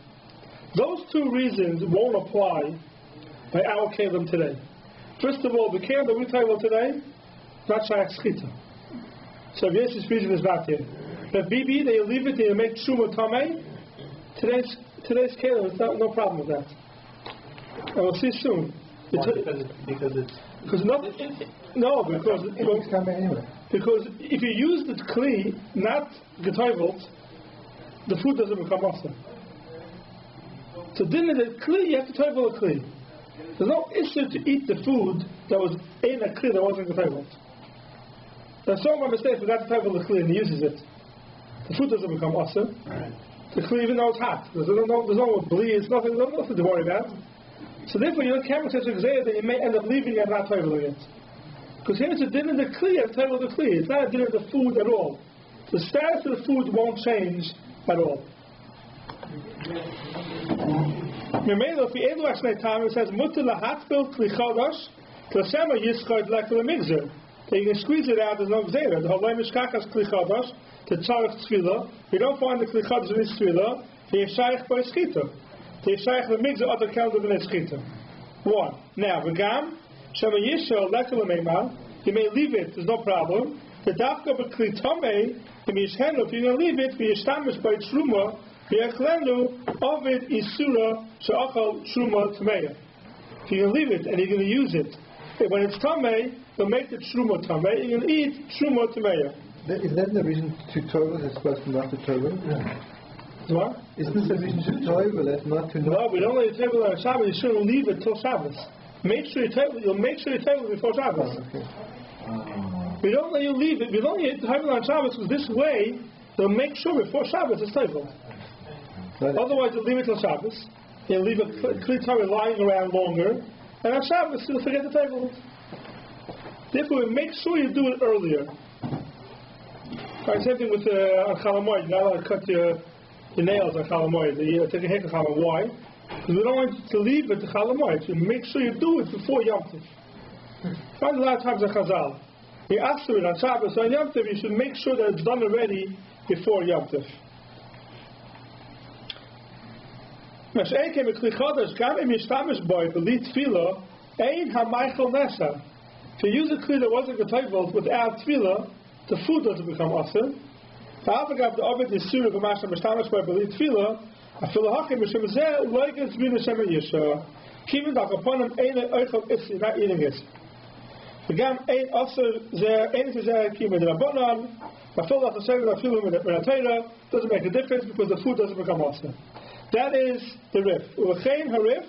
Those two reasons won't apply by our kelim today. First of all, the kelim that we toivel today, not shayach schita. So Rav Yosef's reason is not there. Rav Bibi, they leave it, they make truma tamei. Today's kelim, no problem with that. And we'll see soon. Because if you use the kli, not getoivelt, the food doesn't become awesome. So then the kli, you have to toivel a kli. There's no issue to eat the food that was in a kli that wasn't getayvelt. Now, someone by mistake forgot to tayvel the kli and he uses it. The food doesn't become awesome. Right. The kli, even though it's hot, there's no bleed, there's nothing to worry about. So therefore, you don't care such a gzeira that you may end up leaving it and not tayveling it. Because here it's a din in the kli and tayvel the kli. It's not a din in the food at all. The status of the food won't change at all. It says mutter lahatbil kli chadash klasema yischad lek lemigzer. You can squeeze it out. There's no gzeira. The halay mishkakas kli chadash to tzarich tefillah. You don't find the kli chadash in this tefillah. The yeshayich by schita. The yeshayich lemigzer other calendar than schita. One. Now v'gam shema yishal lek lemeimal. You may leave it. There's no problem. The dafka b'kli tamei. If you're going to leave it, v'yishtamish by truma. Ovid isura she'achal truma tameya. If you're going to leave it and you're going to use it, when it's tamei, you'll make the truma tamei. You'll eat truma tameya. Is that the reason to toivel as opposed to not to toivel? What? Isn't this the reason to toivel as not to? No, we don't let you toivel on Shabbos. You shouldn't leave it till Shabbos. Make sure you toivel. You'll make sure you toivel before Shabbos. Okay. We don't let you leave it. We don't let you toivel on Shabbos because this way they'll make sure before Shabbos it's toivel. Otherwise, you'll leave it till Shabbos. You'll leave a kli Torah lying around longer, and on Shabbos you'll forget the table. Therefore, make sure you do it earlier. Right, same thing with on Chalamoid. You're not allowed to cut your nails on Chalamoid. You take a haircut on Chalamoid. Why? Because we don't want you to leave it to Chalamoid. So make sure you do it before Yom Tov. Find a lot of times in Chazal. You ask for it on Shabbos or on Yom Tov. You should make sure that it's done already before Yom Tov. If you use a kli that wasn't getayvelt without tefillah, the food doesn't become aser. Not eating it. Doesn't make a difference because the food doesn't become aser. That is the rif. U'chein harif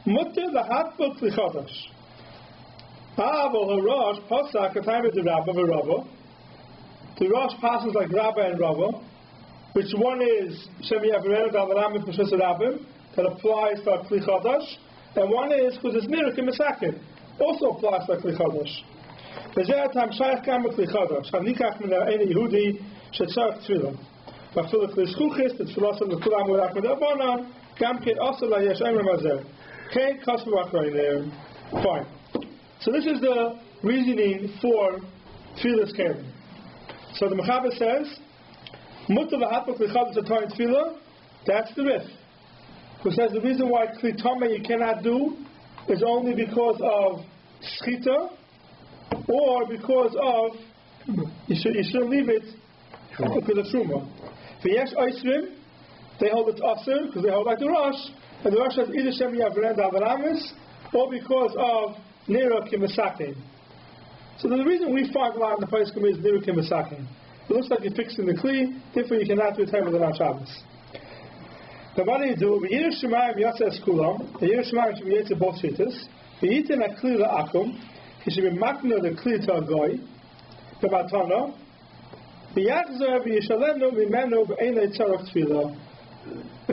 mutter lahatbel kli chadash. Ha'avol harash pasak atayim the Rabbi v'Rabba. The Rosh passes like Rabbi and Rabba, which one is Shemi Avrenu Davaram Mishus Rabbim that applies for kli chadash, and one is because it's Nirik and Mesakin also applies for kli chadash. V'zeh tam shayach gam kli chadash. Hanikach min ha'eni Yehudi shetzarach tefillah. Fine. So this is the reasoning for tefillah's keren. So the Mechaber says, Mutter v'hatbel kli chadash atayim tefillah. That's the rif. Who says the reason why kli tameh you cannot do is only because of schita or because of you shouldn't leave it because of truma. V'yesh oisrim, they hold it aser because they hold like the Rosh, and the Rosh says either Shem Yavren Davaramis or because of Nira Kimasakin. So the reason we find a lot in the place is Nira Kimasakin. It looks like you're fixing the kli, therefore you cannot do it on Shabbos. Now what do you do? V'yiru Shemayim Yatzeh Eskulam, V'yiru Shemayim should be Yatzeh both shittas, V'yitin HaKli La'akum, he should be makna the kli to a goy, V'matana, if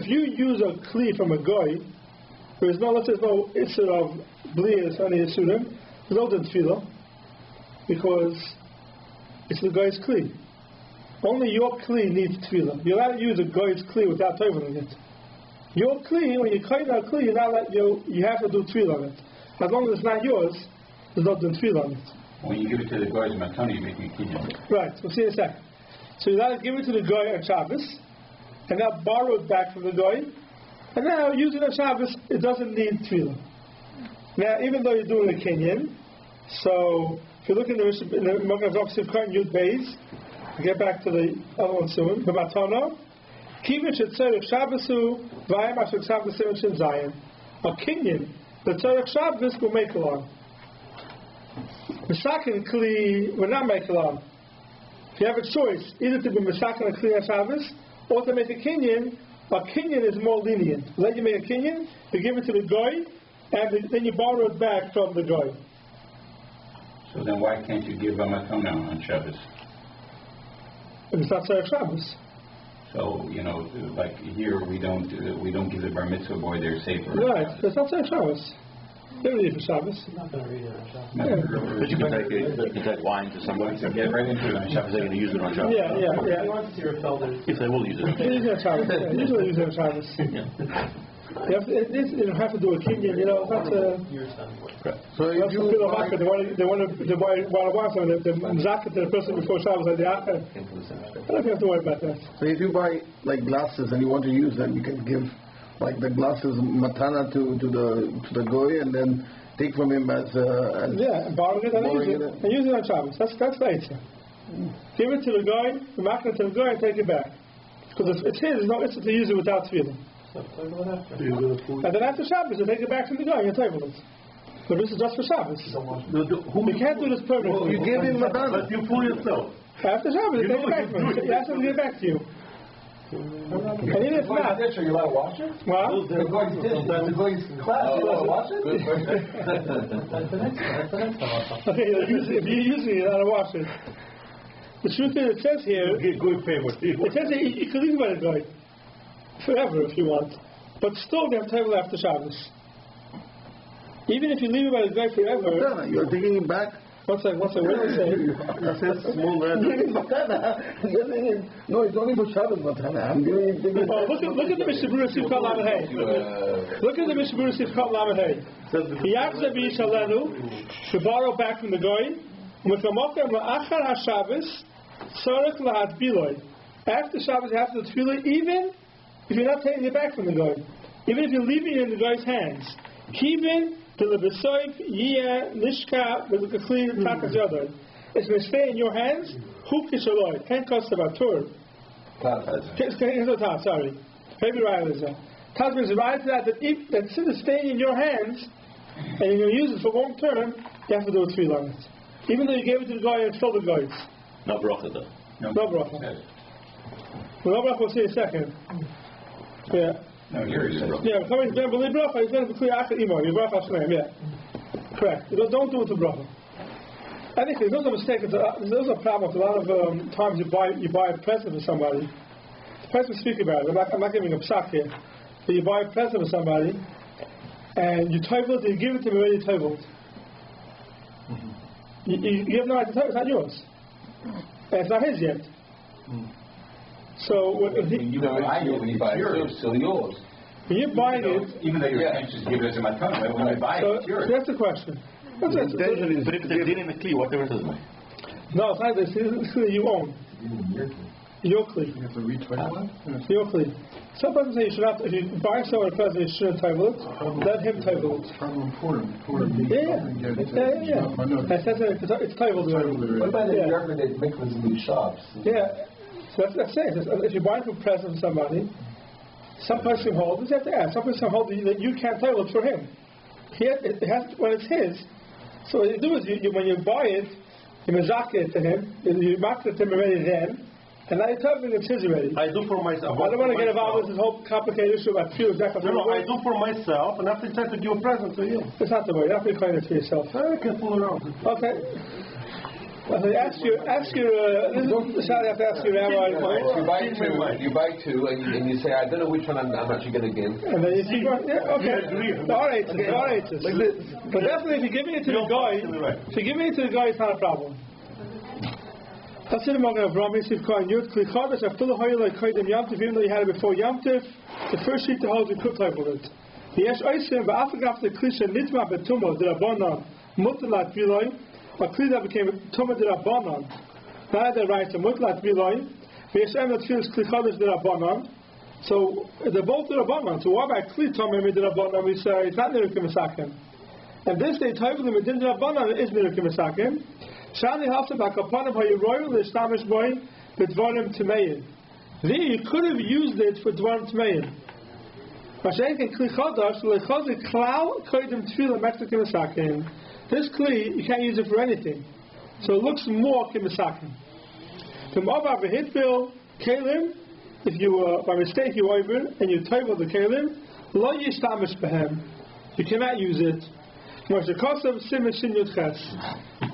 you use a kli from a goy, there's no issur of blias any isurim, there's no din tefillah, because it's the goy's kli. Only your kli needs tefillah. You're allowed to use a goy's kli without toveling it. Your kli, when you cut a kli, you have to do tefillah on it. As long as it's not yours, there's no din tefillah on it. When you give it to the goy's matana, you make me kinyan. Right, we'll see in a second. So you let it give it to the goy on Shabbos, and now borrow it back from the goy, and now use it on Shabbos, it doesn't need tefillah. Now, even though you're doing a kinyan, so if you look in the Magen Avraham Sivkar Yud Beis, I'll get back to the other one soon, the Matana, Kivin Shetzerech Shabbosu, Vayim Asher Shabbos Shem Zayin. A kinyan, the Tzerech Shabbos will make along. The second kli will not make along. If you have a choice, either to be Mesakin a kli on Shabbos, or to make a kinyan is more lenient. Let you make a kinyan, you give it to the goy, and then you borrow it back from the guy. So then why can't you give a matana on Shabbos? It's not Tzarech Shabbos. So, like here we don't give the bar mitzvah boy their sefer. Right, it's not Tzarech Shabbos. They don't need it for Shabbos. I'm not going to read it on Shabbos. But you can take wine to somebody and get right into it on Shabbos. They're going to use it on Shabbos. Yeah. You want to see your felder. If they will use it. They use it on Shabbos. They usually use it on Shabbos. You don't have to do a kinyan, that's So if you buy, they want to buy something, the zakat to the person before Shabbos, like the acher. I don't have to worry about that. so if you buy like glasses and you want to use them, you can give like the glasses matana to the goy and then take from him as borrow it and use it on Shabbos. That's the answer. Give it to the guy, the makna to the guy, and take it back. Because it's his, it's not it's to use it without tefillah. And then after Shabbos, you take it back from the guy and table it. But this is just for Shabbos. You can't do this permanently. you give him matana. But you fool yourself. After Shabbos, you take it back from him. You ask him to give it back to you. And even if not, Are you allowed to wash it? well, The guy's dish. That's the guy's class. You allowed to wash it? That's the next time. okay, if you're using it, I don't wash it. The truth is, it says here, Good favor. it says here, you can leave it by the guy forever if you want. But still, they have table after Shabbos. Even if you leave it by the guy forever, You're taking him back. what's that? What did I say? No, it's only for Shabbos matana. I'm giving him. Oh, look at the Mishabura Sivkot Lamed Hey. Look at the Mishabura Sivkot Lamed Hey. Yachzeh b'Yishalenu, to borrow back from the guy. M'kamokem la'achar haShabbos, tzarech lahadbiloi. After Shabbos, you have to do tefillah, even if you're not taking it back from the guy, even if you're leaving it in the guy's hands. Kivin to the besoif yeh nishka v'lukachli takas yadai. It's going to stay in your hands. Hu kishaloi. Can't cost about tur. Sorry. Maybe right is that. Taz is right to that since it's staying in your hands and you're going to use it for long term, you have to do a tefillah on it. Even though you gave it to the guy and filled the guys. No bracha though. No bracha. Well, no bracha, we'll see in a second. Yeah. No, here it is. Yeah, coming to believe bracha, he's going to be clear after imo. You bracha shleim, yeah. Correct. Don't do it to bracha. I think there's also a mistake. There's also a problem. A lot of times you buy a present for somebody. The person speak about it. I'm not giving a psak here. But you buy a present for somebody, and you table it, and you give it to him already tabled. You have no right to tell it. It's not yours. And it's not his yet. So when You know, when you buy it, it's still yours. when you're buying it, Even though you can't just give it as a matana, but when you buy it, it's yours. that's the question. But if they didn't make clear, what difference does it make? No, it's not this. It's clear you own. Your clear. You have to read 21? Your clear. Some persons say you should not. If you buy someone a present, you shouldn't table it. Let him table it. Problem for him. Yeah. It's tabled already. What about Yeah. the German that mikvahs in these shops? Yeah. So that's it. If you're buying a present for somebody, some person holds. You have to ask. Some person holds that you can't table it for him. It has when it's his. So what you do is when you buy it, you mazak it to him. You mark it to him already then. And now you're telling me it's his already. I do for myself. I don't want to get involved with this whole complicated issue about few exactly. No, I do for myself, and after it's time to give a present to you. It's not the way. You're not going to claim it for yourself. I can fool around. Okay. Well, ask your. This is how you have to ask your rabbi. You buy two, and you say, I don't know which one I'm actually going to give. And then you see, okay. All right. But definitely, if you're giving it to the guy, it's not a problem. That's it. Among Avraham, Yisif, Kohen, Yud, Kli Chodesh, Aftulah Hoyle, Koydem Yamtiv, even though you had it before Yamtiv, the first sheet to hold, you could type with it. The Yesh Oisim, V'afagaf, the Klisha, Nitma, Betumah, D'Rabbanan, Mutlat Viloi, a Kli that became Tumah D'Rabbanan. Now they write, Mutlat Viloi, V'yesh Em, that feels Kli Chodesh D'Rabbanan. So, they're both D'Rabbanan. So, why by Kli Tumah D'Rabbanan, we say, it's not Nirukim Esakim. And this day, type with them, Medin D'Rabbanan, is Nirukim Esakim. Shani Hafsa Bakapanim Hayroyal Lishtamish Boy Bidvarim Tmeyin. You could have used it for Dvarim Tmeyin. Mashenk Kli Chodash Lechozik Klau Koydem Tefillah Mexican Misakim. This Kli you can't use it for anything, so it looks more Kimisakim. From Avar V'Hitbil Kalim, if you by mistake you over and you table the Kalim, Lo Yishtamish Behem. you cannot use it. Like the Kosev Siman Shin Yud Ches.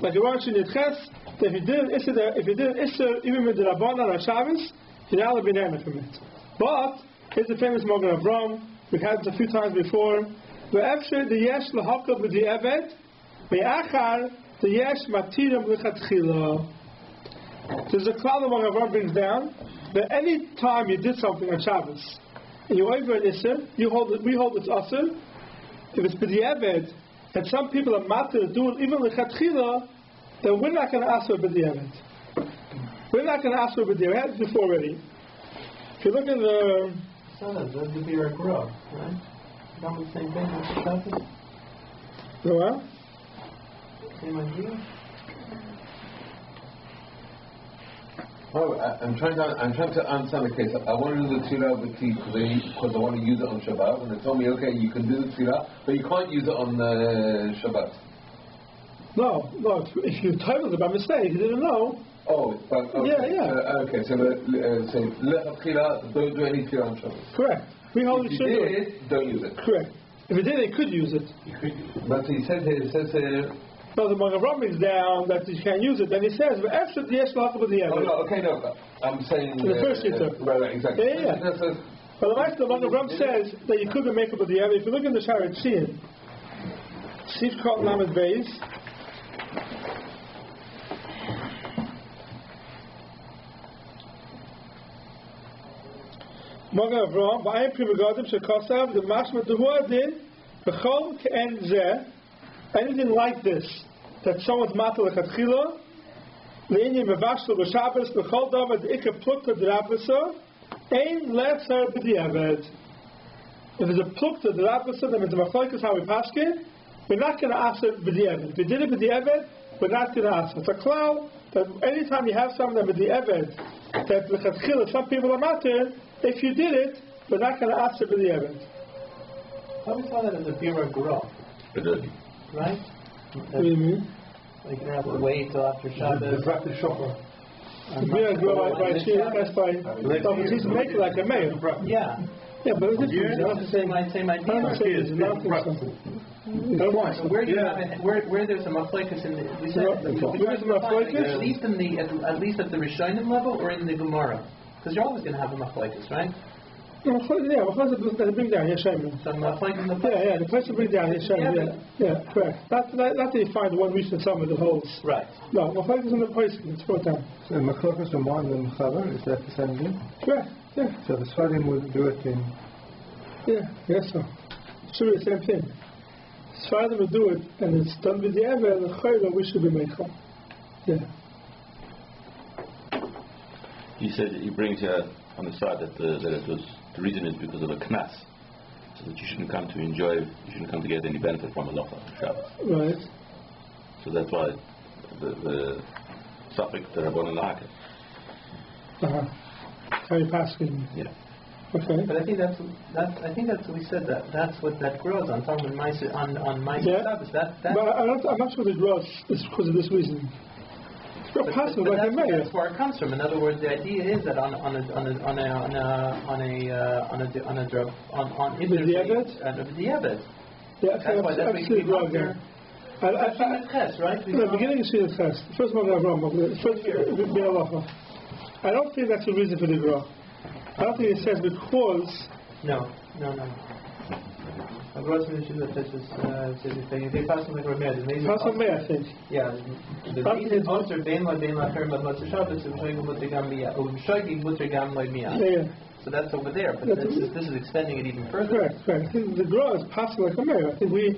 Like the one Shin Yud Ches, that if you did an Isser, even with the Rabbanan on Shabbos, you're not allowed to be name from it. But, here's the famous Magen Avram, we've had it a few times before. Ve'efsher the Yesh L'Hakab B'di Evet, Ve'achar the Yesh Matiram L'Chatchila. There's a cloud that Magen Avram brings down, that any time you did something on Shabbos, and you over an Isser, we hold it's Asr. If it's B'di Evet, and some people are matter to do it even L'Chatchila, then we're not going to ask for B'di Evet. We're not going to ask for B'di Evet. We had this before already. If you look in the... That would be our grub, right? Not the same thing as the Shabbos? The what? Same idea? Oh, I'm trying to understand the case. I want to do the tefillah with tea because I want to use it on Shabbat, and they told me, okay, you can do the tefillah, but you can't use it on Shabbat. No. If you titled it by mistake, you didn't know. Oh, but okay. Yeah. Okay, so tefillah, don't do any tefillah on Shabbat. Correct. We hold if it you should do it. did, don't use it. Correct. If you did, they could use it. But he says here. No, the Magen Avram is down that you can't use it. Then he says, "But after the Yesh L'Hakab B'di Evet." I'm saying the first shita. Right, exactly. Yeah. But the Magen Avram says that you could be making B'di Evet. If you look in the Shara Tzin, Sif Kot Lamed Beis. Magen Avram, V'ayim Pri Megadim Shekosav, the Mashma Dehu Adin, B'chol Ke'en Zeh. Anything like this, that someone's matal lechatchila, le'inyin mevashlo b'Shabbos b'chol davar d'ikar plukta d'rabasa, ein letzer b'diavad. If there's a plukta d'rabasa, then it's a machlokes how we paskin. We're not going to ask it b'diavad. If we did it b'diavad, we're not going to ask it. It's a cloud that anytime you have something b'diavad, that lechatchila, some people are matter. If you did it, we're not going to ask it b'diavad. How do we call that as a bira gura? Right? What do you mean? Like you don't have to wait till after Shabbos. The practice shopper. Yeah, grow by that's by he's make it like a mayor. Yeah. Yeah, but it's not the same idea. So where do you have it? Where there's a machlokes in the we said at least at the Rishonim level or in the Gemara? Because you're always going to have a machlokes, right? Yeah, they bring down Yeshem. The place to bring down Yeshem. Yeah, correct. Not that you find one recent summit that holds. Right. No, Machlokes is in the place. It's brought down. So Machlokes and Mon and Chaver, is that the same thing? Correct. Yeah. So the Sfarim would do it in. Yeah. Yes, sir. It should be the same thing. Sfarim would do it, and it's done with the Ever and the Chayla. We should be Michel. Yeah. He said he brings on the side that it was. The reason is because of a knas, so that you shouldn't come to enjoy, you shouldn't come to get any benefit from Allah on Shabbos. Right. So that's why the suffix the Rabban al-Hakam. How you passing? Yeah. Okay. But I think that's what we said. That's what that grows on. Talking about on my Shabbos. But I'm not sure the grows is because of this reason. But that's where it comes from. In other words, the idea is that on the Diabet. Yeah, that's we keep there. Right? The beginning is Shin Ches. First one I don't think that's the reason for the grow. I don't think it says because. No. I think. Yeah. The reason is also so that's over there, but this is extending it even further. Correct. The grow is possible like a mayor. I think we're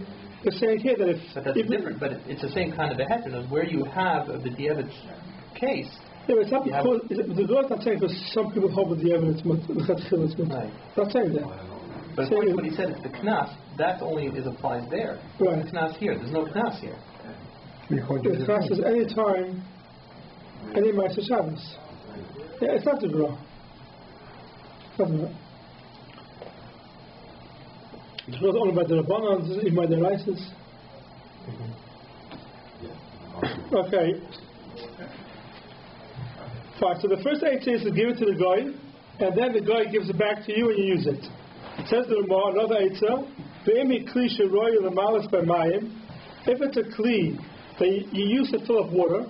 saying here that if. But that's different. But it's the same kind of a heteron where you have the Diabet case. Yeah, but it's not because the grow is not saying because some people hold with the evidence. Right. Not saying that. But according to what he said, it's the knas. That only applies there. Right. The knas here. There's no knas here. The knas is any time, any Ma'aser Shabbos. Yeah, it's not the grow. It's not only by the Rabbanan, it's even by the license. Okay. Fine. So the first 8 is to give it to the guy, and then the guy gives it back to you and you use it. It says the Ramah, another Eitzah, If it's a kli that you use to fill up water,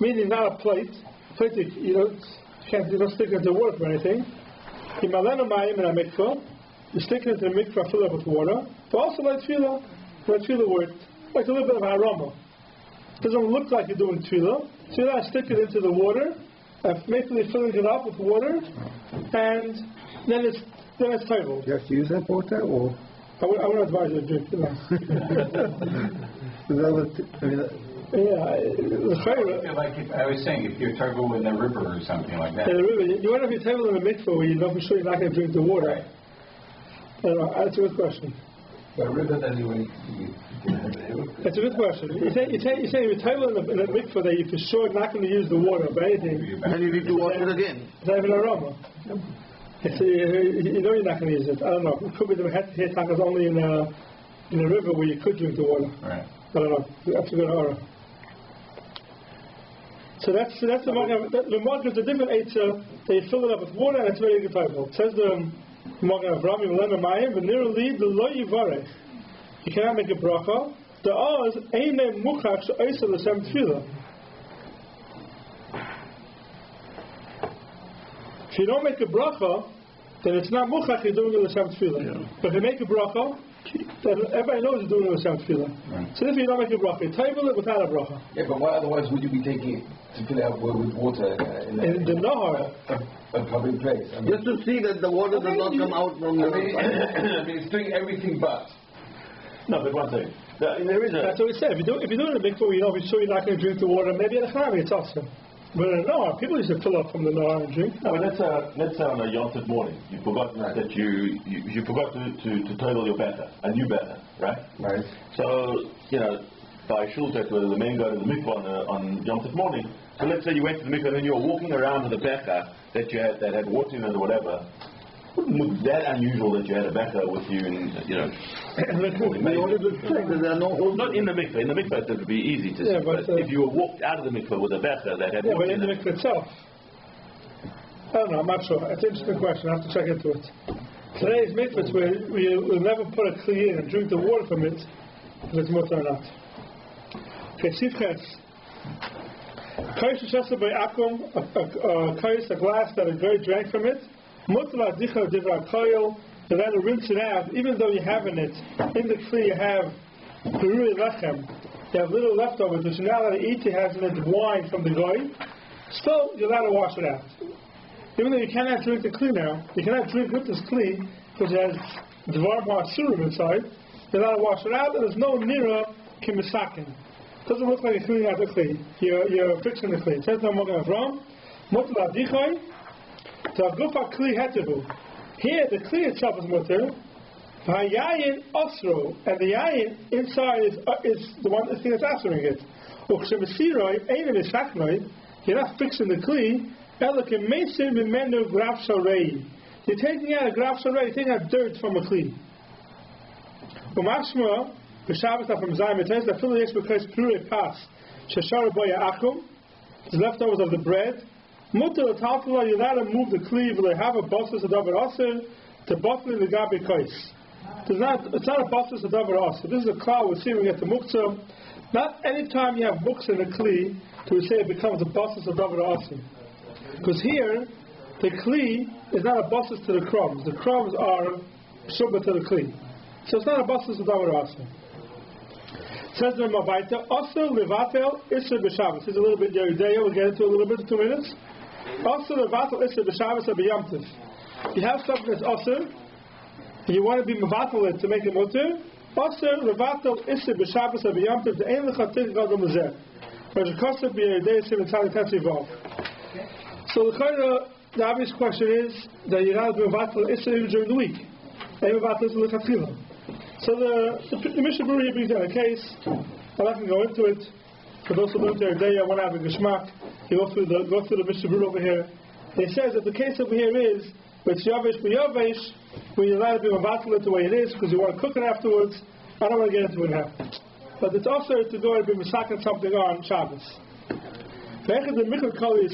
meaning not a plate you don't stick it into water or anything. You stick it into the mikvah, fill it up with water. But also like tefillah work, like a little bit of aroma. It doesn't look like you're doing tefillah. So you gotta stick it into the water, and basically filling it up with water, and then it's table. You have to use that water, or I would advise you to drink it. Like if, I was saying, if you're table in the river or something like that. In the river, you want to be table in the mikvah where you know for sure you're not going to drink the water. Right. I don't know, that's a good question. The river anyway. That's a good question. You say you're table in the mikvah that you're for sure not going to use the water for anything. And you need to wash it again. It's not even aroma. You know you're not going to use it. I don't know. It could be the head is only in a river where you could drink the water. Right. I don't know. That's a good order. So that's the mark. The mark is a different eitzah. They fill it up with water and it's very good table. It says the mark of Rabbi you cannot make a bracha. The oz eine muchach she'oser l'shem tefillah. If you don't make a bracha, then it's not muchach, you're doing it l'shem tefillah. Yeah. But if you make a bracha, then everybody knows you're doing it l'shem tefillah. Right. So if you don't make a bracha, you table it without a bracha. Yeah, but why otherwise would you be taking it to fill it up with water in the nahar? A public place. Just to see that the water does not come out from the... it's doing everything but. No, but one thing. There is That's what we said. If you're doing a mikvah, you know, be sure you're not going to drink the water. Maybe at a Harav it's awesome. But in the Nahar, people used to fill up from the Nahar and drink. No, let's say on a Yom Tov morning, you forgot that you forgot to total your better, a new better, right? Right. So, by Shulchat, whether the men go to the mikvah on Yom Tov morning, so let's say you went to the mikvah and then you're walking around with a becher that had water in it or whatever. It wouldn't look that unusual that you had a becher with you and, not in the mikvah. In the mikvah it would be easy to see. But if you were walked out of the mikvah with a becher that had water in the mikvah itself. I don't know, I'm not sure. It's an interesting question. I have to check into it. Today's mikvahs where we will never put a kli in and drink the water from it, if it's mutter or not. Okay, Sifches. Kaish Shasa by Akum, a glass that a guy drank from it. Mutter Dicha Divra Koil, and then rinse it out, even though you have in it, in the kli you have Perui Lechem, you have little leftovers, which you're not allowed to eat, you have in it wine from the guy, still you're allowed to wash it out. Even though you cannot drink the kli now, you cannot drink with this kli, because it has Dvar Ma'asurim inside, you're allowed to wash it out, and there's no Nira Kimisakin. It doesn't look like you're cleaning out the kli. You're fixing the kli. It says no Mogan Avram, Mutter Dichai, the Gufa Kli Hetevu. Here the kli itself is mutter. Hayayin Osro, and the yayin inside is the one thing that's answering it. You're not fixing the kli. You're taking out a graf sharei, you're taking out dirt from a kli. The Shabbos from Zayim, it says that Philly because Pure Pas, Shashara Boya Akum, the leftovers of the bread. Mutter Taltula, you're allowed to move the cleave, they have a bosses of Davar Aser to bottle in the Gabi Kais. It's not a bosses of Davar Aser. This is a cloud we're seeing at the Muktzah. Not any time you have books in the Kli do we say it becomes a bosses of Davar Aser. Because here, the Kli is not a bosses to the crumbs. The crumbs are Shubba to the Kli. So it's not a bosses of Davar Aser. It says in Mavaita, Aser Levatel Isser B'Shabbos. This is a little bit Yeridea, we'll get into it a little bit in 2 minutes. Also, the vatal isser b'Shabbos or b'Yom. You have something that's also, and you want to be mevatel it to make it mutter. Also, the vatal isser b'Shabbos or b'Yom the ein lechatik gadol mezeh. Whereas the cost of b'Yeridei sim and tzadi evolve. So the obvious question is that you're not mevatel isser even during the week. Ein mevatel isser lechatchila. So the Mishnah Berurah here brings down a case. I'm not going to go into it. For those who learn their day, I want to have a geschmack. You go through the Mishnah Berurah over here. It says that the case over here is with Yavesh b'Yavesh, when you're allowed to be mevatel it the way it is because you want to cook it afterwards. I don't want to get into it now. But it's also to go and be masaking something on Shabbos. That if it's Michel Kali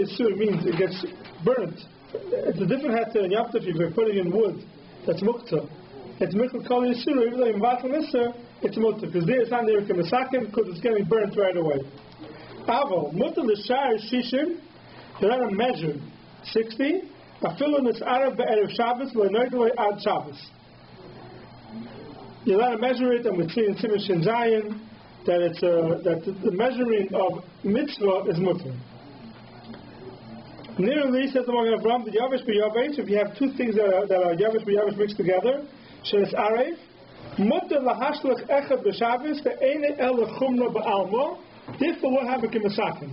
Yisur, it means it gets burnt It's a different heter in Yom Tov if you're putting in wood. That's mukta. It's Michel Kol Yisuru, even though in Vatal Nisr, it's mukta. Because there it's not near Kemasakim because it's getting burnt right away. Aval, muta l'shar shishim, you're not measure 60. Afilun is Arab be'erev Shabbos, le'noidoi ad Shabbos. You're not measure it, and we see in Siman Shin Zayin that the measuring of mitzvah is muta. Nearly says the Magen Avraham, the Yavesh b'Yavesh, if you have two things that are Yavesh b'Yavesh mixed together, she's Aref, muta lahashlach echad b'Shabbos, the eine el chumra ba'alma, therefore what happened in Masakim?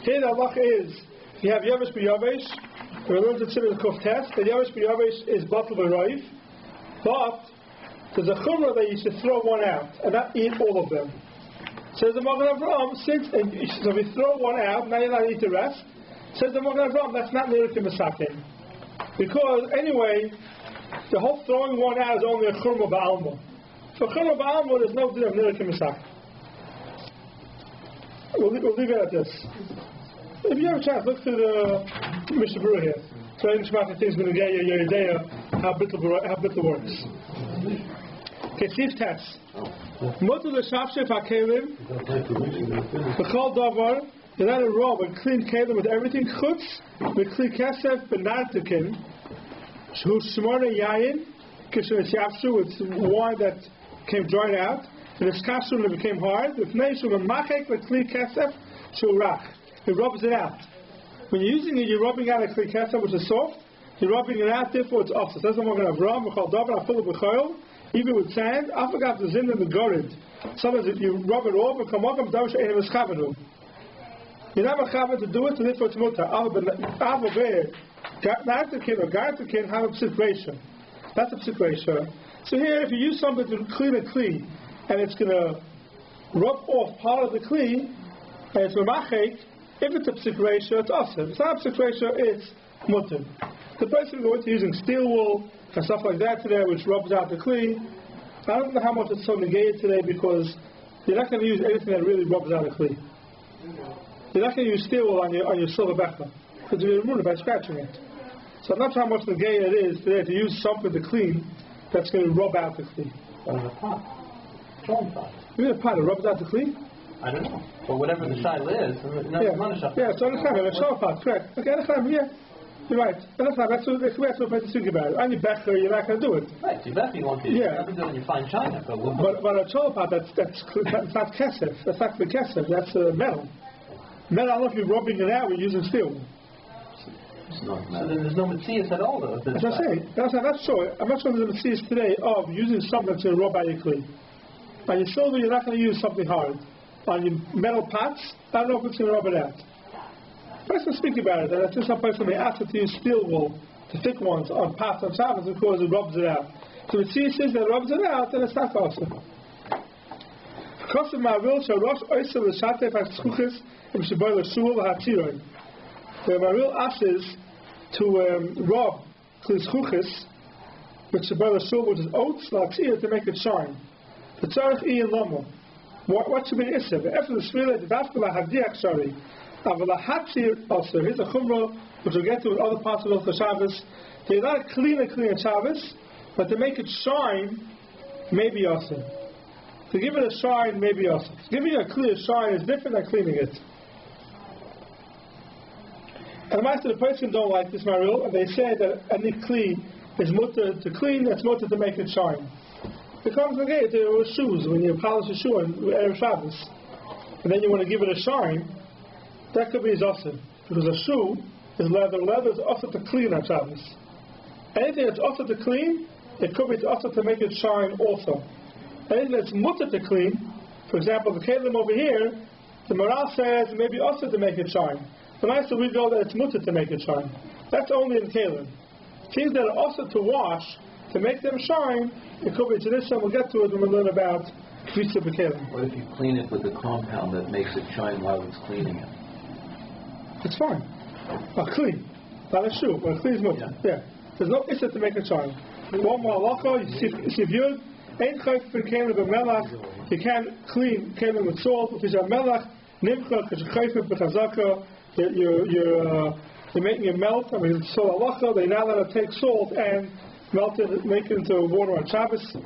Here the halach is, if you have Yavesh b'Yavesh, we learned it in the Kuf test, that Yavesh b'Yavesh is batal b'Roiv, but there's a chumra that you should throw one out, and not eat all of them. Says the Magen Avraham, so if you throw one out, now you're not eat the rest. Says the Magen Avraham, that's not near to Masakim. Because anyway, the whole throwing one out is only a churma ba'alma. For churma ba'alma, there's no din of near to Masakim. We'll leave it at this. If you have a chance, look through the Mishabura here. So in Shemata things going to get your idea how bittul works. Okay, Steve test. Mutu l'shafshef ha'kelim v'chol davar. You're not a raw, but clean kelim with everything. Chutz v'kli kesef b'nartikin shu shmona yayin kishu esyapshu, it's wine that came dried out, and it's kashu and it became hard. V'fnei shu v'machek v'kli kesef shu rach. It rubs it out. When you're using it, you're rubbing out a kli kesef which is soft. You're rubbing it out, therefore it's off. So that's what we're going to have. V'chol davar afilu b'choil. Even with sand, I forgot the zin and the gorid. Sometimes if you rub it off, and come up and dash ein mischavenu. You're not mechaven to do it, and therefore it's mutar. Ava be'er, nartikin or gartikin have a psik ratio. That's a psik ratio. So here, if you use something to clean a kli, and it's going to rub off part of the kli, and it's memachek, if it's a psik ratio, it's awesome. If it's not a psik ratio, it's mutar. The person who went to using steel wool and stuff like that today, which rubs out the kli, I don't know how much it's so negated today because you're not going to use anything that really rubs out the kli. You're not going to use steel wool on your silver becher because you're ruined by scratching it. So I'm not sure how much negated it is today to use something to clean that's going to rub out the kli. Or in a pot. Throwing pot. You mean a pot that rubs out the kli? I don't know. But whatever the shaila is, so it's a pot, correct. Okay, yeah. You're right. That's what to think about it. On your becher, you're not going to do it. Right, your becher you won't do it. Yeah. You do it in your fine china. But a chola pot, that's not kesef. That's not the kesef. That's metal. Metal, I don't know if you're rubbing it out, we're using steel. So then there's no metzias at all, though. As I say, I'm not sure there's a metzias today of using something that's going to rub out your kli. On your silver, you're not going to use something hard. On your metal pots, I don't know if it's going to rub it out. Let's speak about it. That's just some person may ask to use steel wool, the thick ones, on pots on Shabbos because it rubs it out. So if it says that it rubs it out, then it's not awesome. Because of my will, so Rosh Oyser L'Shatef HaSchuches Im Sheboy L'Shul HaTziron. The Maril asks to rub L'Schuches with Sheboy L'Shul, which is oats, L'Atzir, to make it shine. The Tzarech Iyan Lomo. What should be the Isser? After the Shvila, the Dafka L'Hadiach Shari. Avalahatzir also. Here's a chumrah which we'll get to with other parts of the Shabbos. They're not clean Shabbos, but to make it shine may be awesome. To give it a shine may be awesome. Giving it a clear shine is different than cleaning it. And the master, the person don't like this maril, and they say that any kli is mutter to clean, that's mutter to make it shine. It comes again to shoes when you polish a shoe on Erev Shabbos, and then you want to give it a shine. That could be his awesome. Because a shoe is leather. Leather is also to clean on Shabbos. Anything that's also to clean, it could be also to make it shine also. Anything that's mutter to clean, for example, the kelim over here, the moral says maybe also to make it shine. The nicer we go that it's mutter to make it shine. That's only in kelim. Things that are also to wash, to make them shine, it could be to this, and we'll get to it when we learn about Kvitza B'Kelim. What if you clean it with a compound that makes it shine while it's cleaning it? It's fine. Clean. Not a shoe, but clean is mutter. Yeah. There's no issa to make it shine. One more halakha, siviyud, ain't chayf for kelim b'melach. You can't clean kelim with salt. If it's a melach, nimcha, because chayf b'chazaka, your they're making it melt. So halacha, they're not allowed to take salt and melt it, make it into water on Shabbos.